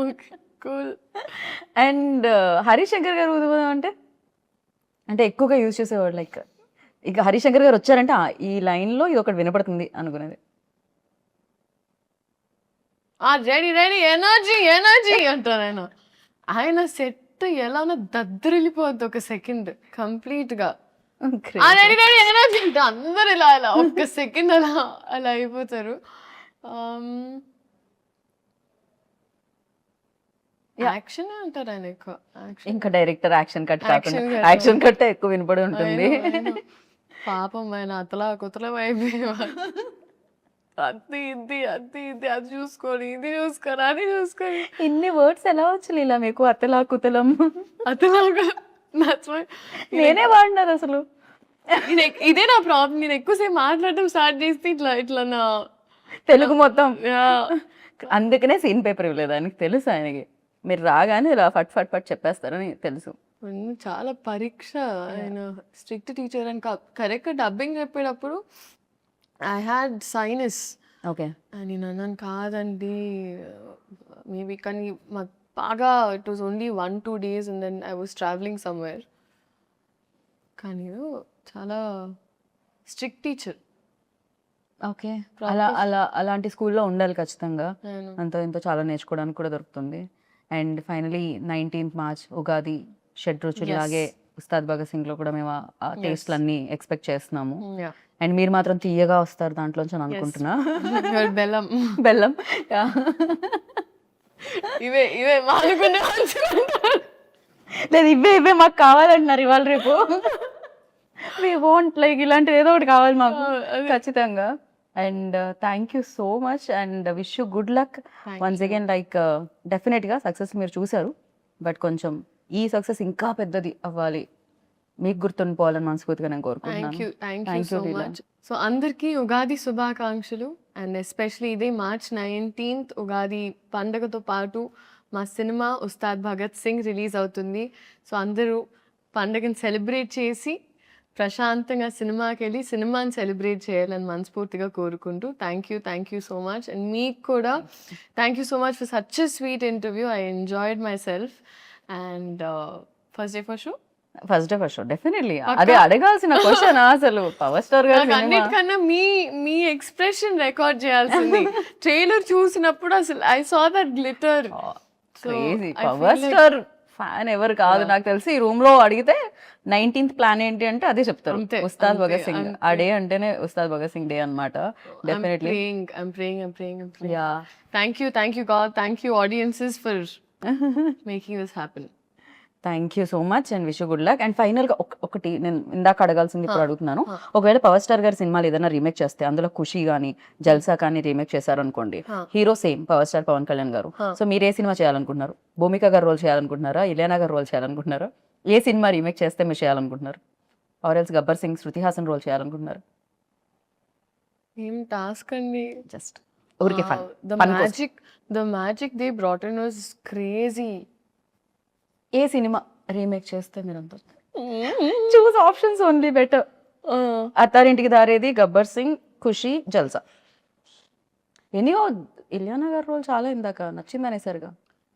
Okay cool. అండ్ హరిశంకర్ గారు ఊదుబోదాం అంటే ఎక్కువగా యూజ్ చేసేవాడు. లైక్ ఇక హరిశంకర్ గారు వచ్చారంటే ఈ లైన్ లో ఇది ఒకటి వినపడుతుంది అనుకునేది. రెడీ రెడీ ఎనర్జీ అంటారు ఆయన. ఆయన సెట్ ఎలా ఉన్నా దద్దరిల్లిపోద్ది ఒక సెకండ్ కంప్లీట్ గా. రెడీ రెడీ ఎనర్జీ అంటే అందరు ఇలా ఒక్క సెకండ్ అలా అయిపోతారు. యాక్షన్ అంటారు ఆయన ఎక్కువ. ఇంకా డైరెక్టర్ యాక్షన్ కట్ కాకుండా Action cut. యాక్షన్ కట్ ఎక్కువ వినపడి ఉంటుంది. పాపం ఆయన అతలా కుతలం అయిపోయేవాడు. అది ఇది అది చూసుకొని ఇది చూసుకొని అది చూసుకొని ఇన్ని వర్డ్స్ ఎలా వచ్చి ఇలా మీకు అతలా కుతలం అతలాగా. నేనే వాడినారు అసలు. ఇదే నా ప్రాబ్లం. నేను ఎక్కువసేపు మాట్లాడటం స్టార్ట్ చేస్తే ఇట్లా నా తెలుగు మొత్తం. అందుకనే సీన్ పేపర్ ఇవ్వలేదు ఆయనకి తెలుసు. ఆయనకి మీరు రాగానే ఇలా ఫట్ ఫట్ ఫట్ చెప్పేస్తారని తెలుసు. చాలా పరీక్ష. ఆయన స్ట్రిక్ట్ టీచర్ అని కరెక్ట్ డబ్బింగ్ చెప్పేటప్పుడు ఐ హ్యాడ్ సైనస్. ఓకే. నేను అన్నాను కాదండి మేబీ, కానీ మాకు బాగా it was only 1-2 days and then I was travelling somewhere. కానీ చాలా స్ట్రిక్ట్ టీచర్. ఓకే. అలాంటి స్కూల్లో ఉండాలి ఖచ్చితంగా. అంతో ఇంతో చాలా నేర్చుకోవడానికి కూడా దొరుకుతుంది. And finally 19th March Ugadi షడ్రుచులాగే ఉస్తాద్ భగత్ సింగ్ లో కూడా మేము ఆ టేస్ట్లన్నీ ఎక్స్పెక్ట్ చేస్తున్నాము. అండ్ మీరు మాత్రం తీయగా వస్తారు దాంట్లోంచి అని అనుకుంటున్నా. బెల్లం బెల్లం ఇవే మానుకునే లేదు, ఇవే మాకు కావాలంటున్నారు ఇవాళ రేపు. వి వాంట్ లైక్ ఇలాంటిది ఏదో ఒకటి కావాలి మాకు ఖచ్చితంగా. And thank you so much and wish you good luck once again. Like డెఫినెట్గా సక్సెస్ మీరు చూసారు, బట్ కొంచెం ఈ సక్సెస్ ఇంకా పెద్దది అవ్వాలి, మీకు గుర్తుండిపోవాలని మనస్ఫూర్తిగా నేను కోరుకుంటున్నాను. Thank you so much. So అందరికీ ఉగాది శుభాకాంక్షలు. అండ్ ఎస్పెషలీ ఇదే March 19th ఉగాది పండగతో పాటు మా సినిమా ఉస్తాద్ భగత్ సింగ్ రిలీజ్ అవుతుంది. సో అందరూ పండగని సెలబ్రేట్ చేసి ప్రశాంతంగా సినిమాకి వెళ్ళి సినిమాని సెలబ్రేట్ చేయాలని మనస్ఫూర్తిగా కోరుకుంటూ thank you so much. And మీకు కూడా thank you so much for such a sweet interview. I enjoyed my self. And first day for show definitely అదే అడగాల్సిన క్వశ్చన్. అసలు పవర్ స్టార్ గారు అన్నిటికన్నా మీ ఎక్స్ప్రెషన్ రికార్డ్ చేయాల్సింది. ట్రైలర్ చూసినప్పుడు అసలు I saw that glitter. Crazy. Power star fan ఎవరు కాదు నాకు తెలిసి. ఈ రూమ్ లో అడిగితే 19th ప్లాన్ ఏంటి అంటే అదే చెప్తారు, ఉస్తాద్ భగత్ సింగ్. ఆ డే అంటేనే ఉస్తాద్ భగత్ సింగ్ డే అన్నమాట. Definitely. I'm praying. Yeah. Thank you God. Thank you audiences for making this happen. Thank you so much and wish you good luck. And final గా ఒకటి నేను ఇందాక అడగాల్సింది ఇప్పుడు అడుగుతున్నాను. ఒకవేళ పవర్ స్టార్ గారి సినిమాలు ఏదైనా రీమేక్ చేస్తే, అందులో ఖుషి కానీ జల్సా కానీ రీమేక్ చేశారు అనుకోండి, hero same power star Pawan Kalyan garu. So మీరు ఏ సినిమా చేయాలనుకుంటున్నారు? భూమిక గారు రోల్ చేయాలనుకుంటున్నారా? ఇలియానా గారు రోల్ చేయాలనుకుంటున్నారా? ఏ సినిమా రీమేక్ చేస్తే మీరు చేయాలనుకుంటున్నారు? Or else Gabbar Singh Shruti Haasan role చేయాలనుకుంటున్నారు? ఏం టాస్క్ అండి, జస్ట్ ఊరికే fun. The magic they brought in was crazy. ఏ సినిమా రీమేక్ చేస్తే మీరు అంత choose options only better. Attarintiki Daredi, Gabbar Singh, ఖుషి, జల్సా. ఎనీయో ఇలియానా గారి రోల్ చాలా ఇందాక నచ్చింది అనేసరిగా.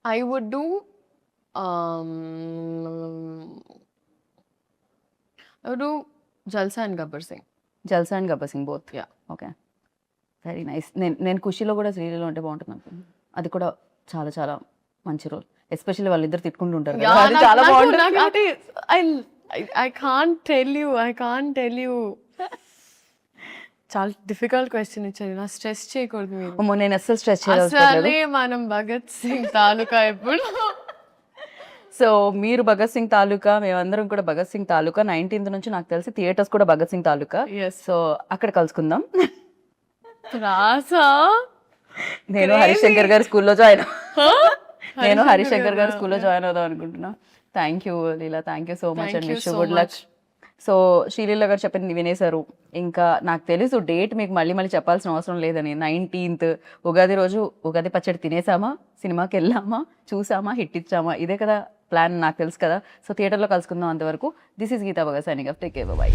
I would do Jalsa and Gabbar Singh both. Yeah, okay, very nice. నేను ఖుషిలో కూడా శ్రీలీలో ఉంటే బాగుంటుంది అనుకుంటున్నాను. అది కూడా చాలా చాలా మంచి రోల్. ఎస్పెషల్లీ వాళ్ళిద్దరు తిట్టుకుంటూ ఉంటారు కదా, అది చాలా బాగుంటుంది. I can't tell you. చాలా డిఫికల్ట్ క్వశ్చన్ ఇచ్చారు. నా స్ట్రెస్ చేయకూడదు మీరు. నేను అస్సలు స్ట్రెస్ చేయలేదు. మనం భగత్ సింగ్ తాలూకా ఎప్పుడు సో మీరు భగత్ సింగ్ తాలూకా, మేమందరం కూడా భగత్ సింగ్ తాలూకా. 19th నుంచి నాకు తెలిసి థియేటర్స్ కూడా భగత్ సింగ్ తాలూకా. ఎస్ సో అక్కడ కలుసుకుందాం. రాసా నేను హరీష్ శంకర్ గారి స్కూల్లో జాయిన్ నేను హరీష్ శంకర్ గారి స్కూల్లో జాయిన్ అవుదాం అనుకుంటున్నా. Thank you Leela, thank you so much and wish good luck. So Sreeleela గారు చెప్పింది వినేశారు. ఇంకా నాకు తెలుసు డేట్ మీకు మళ్ళీ మళ్ళీ చెప్పాల్సిన అవసరం లేదని. 19th ఉగాది రోజు ఉగాది పచ్చడి తినేసామా, సినిమాకి వెళ్ళామా, చూసామా, హిట్ ఇచ్చామా, ఇదే కదా ప్లాన్, నాకు తెలుసు కదా. సో థియేటర్లో కలుసుకుందాం. అంతవరకు this is Geetha Bhagat signing off. Take care, by.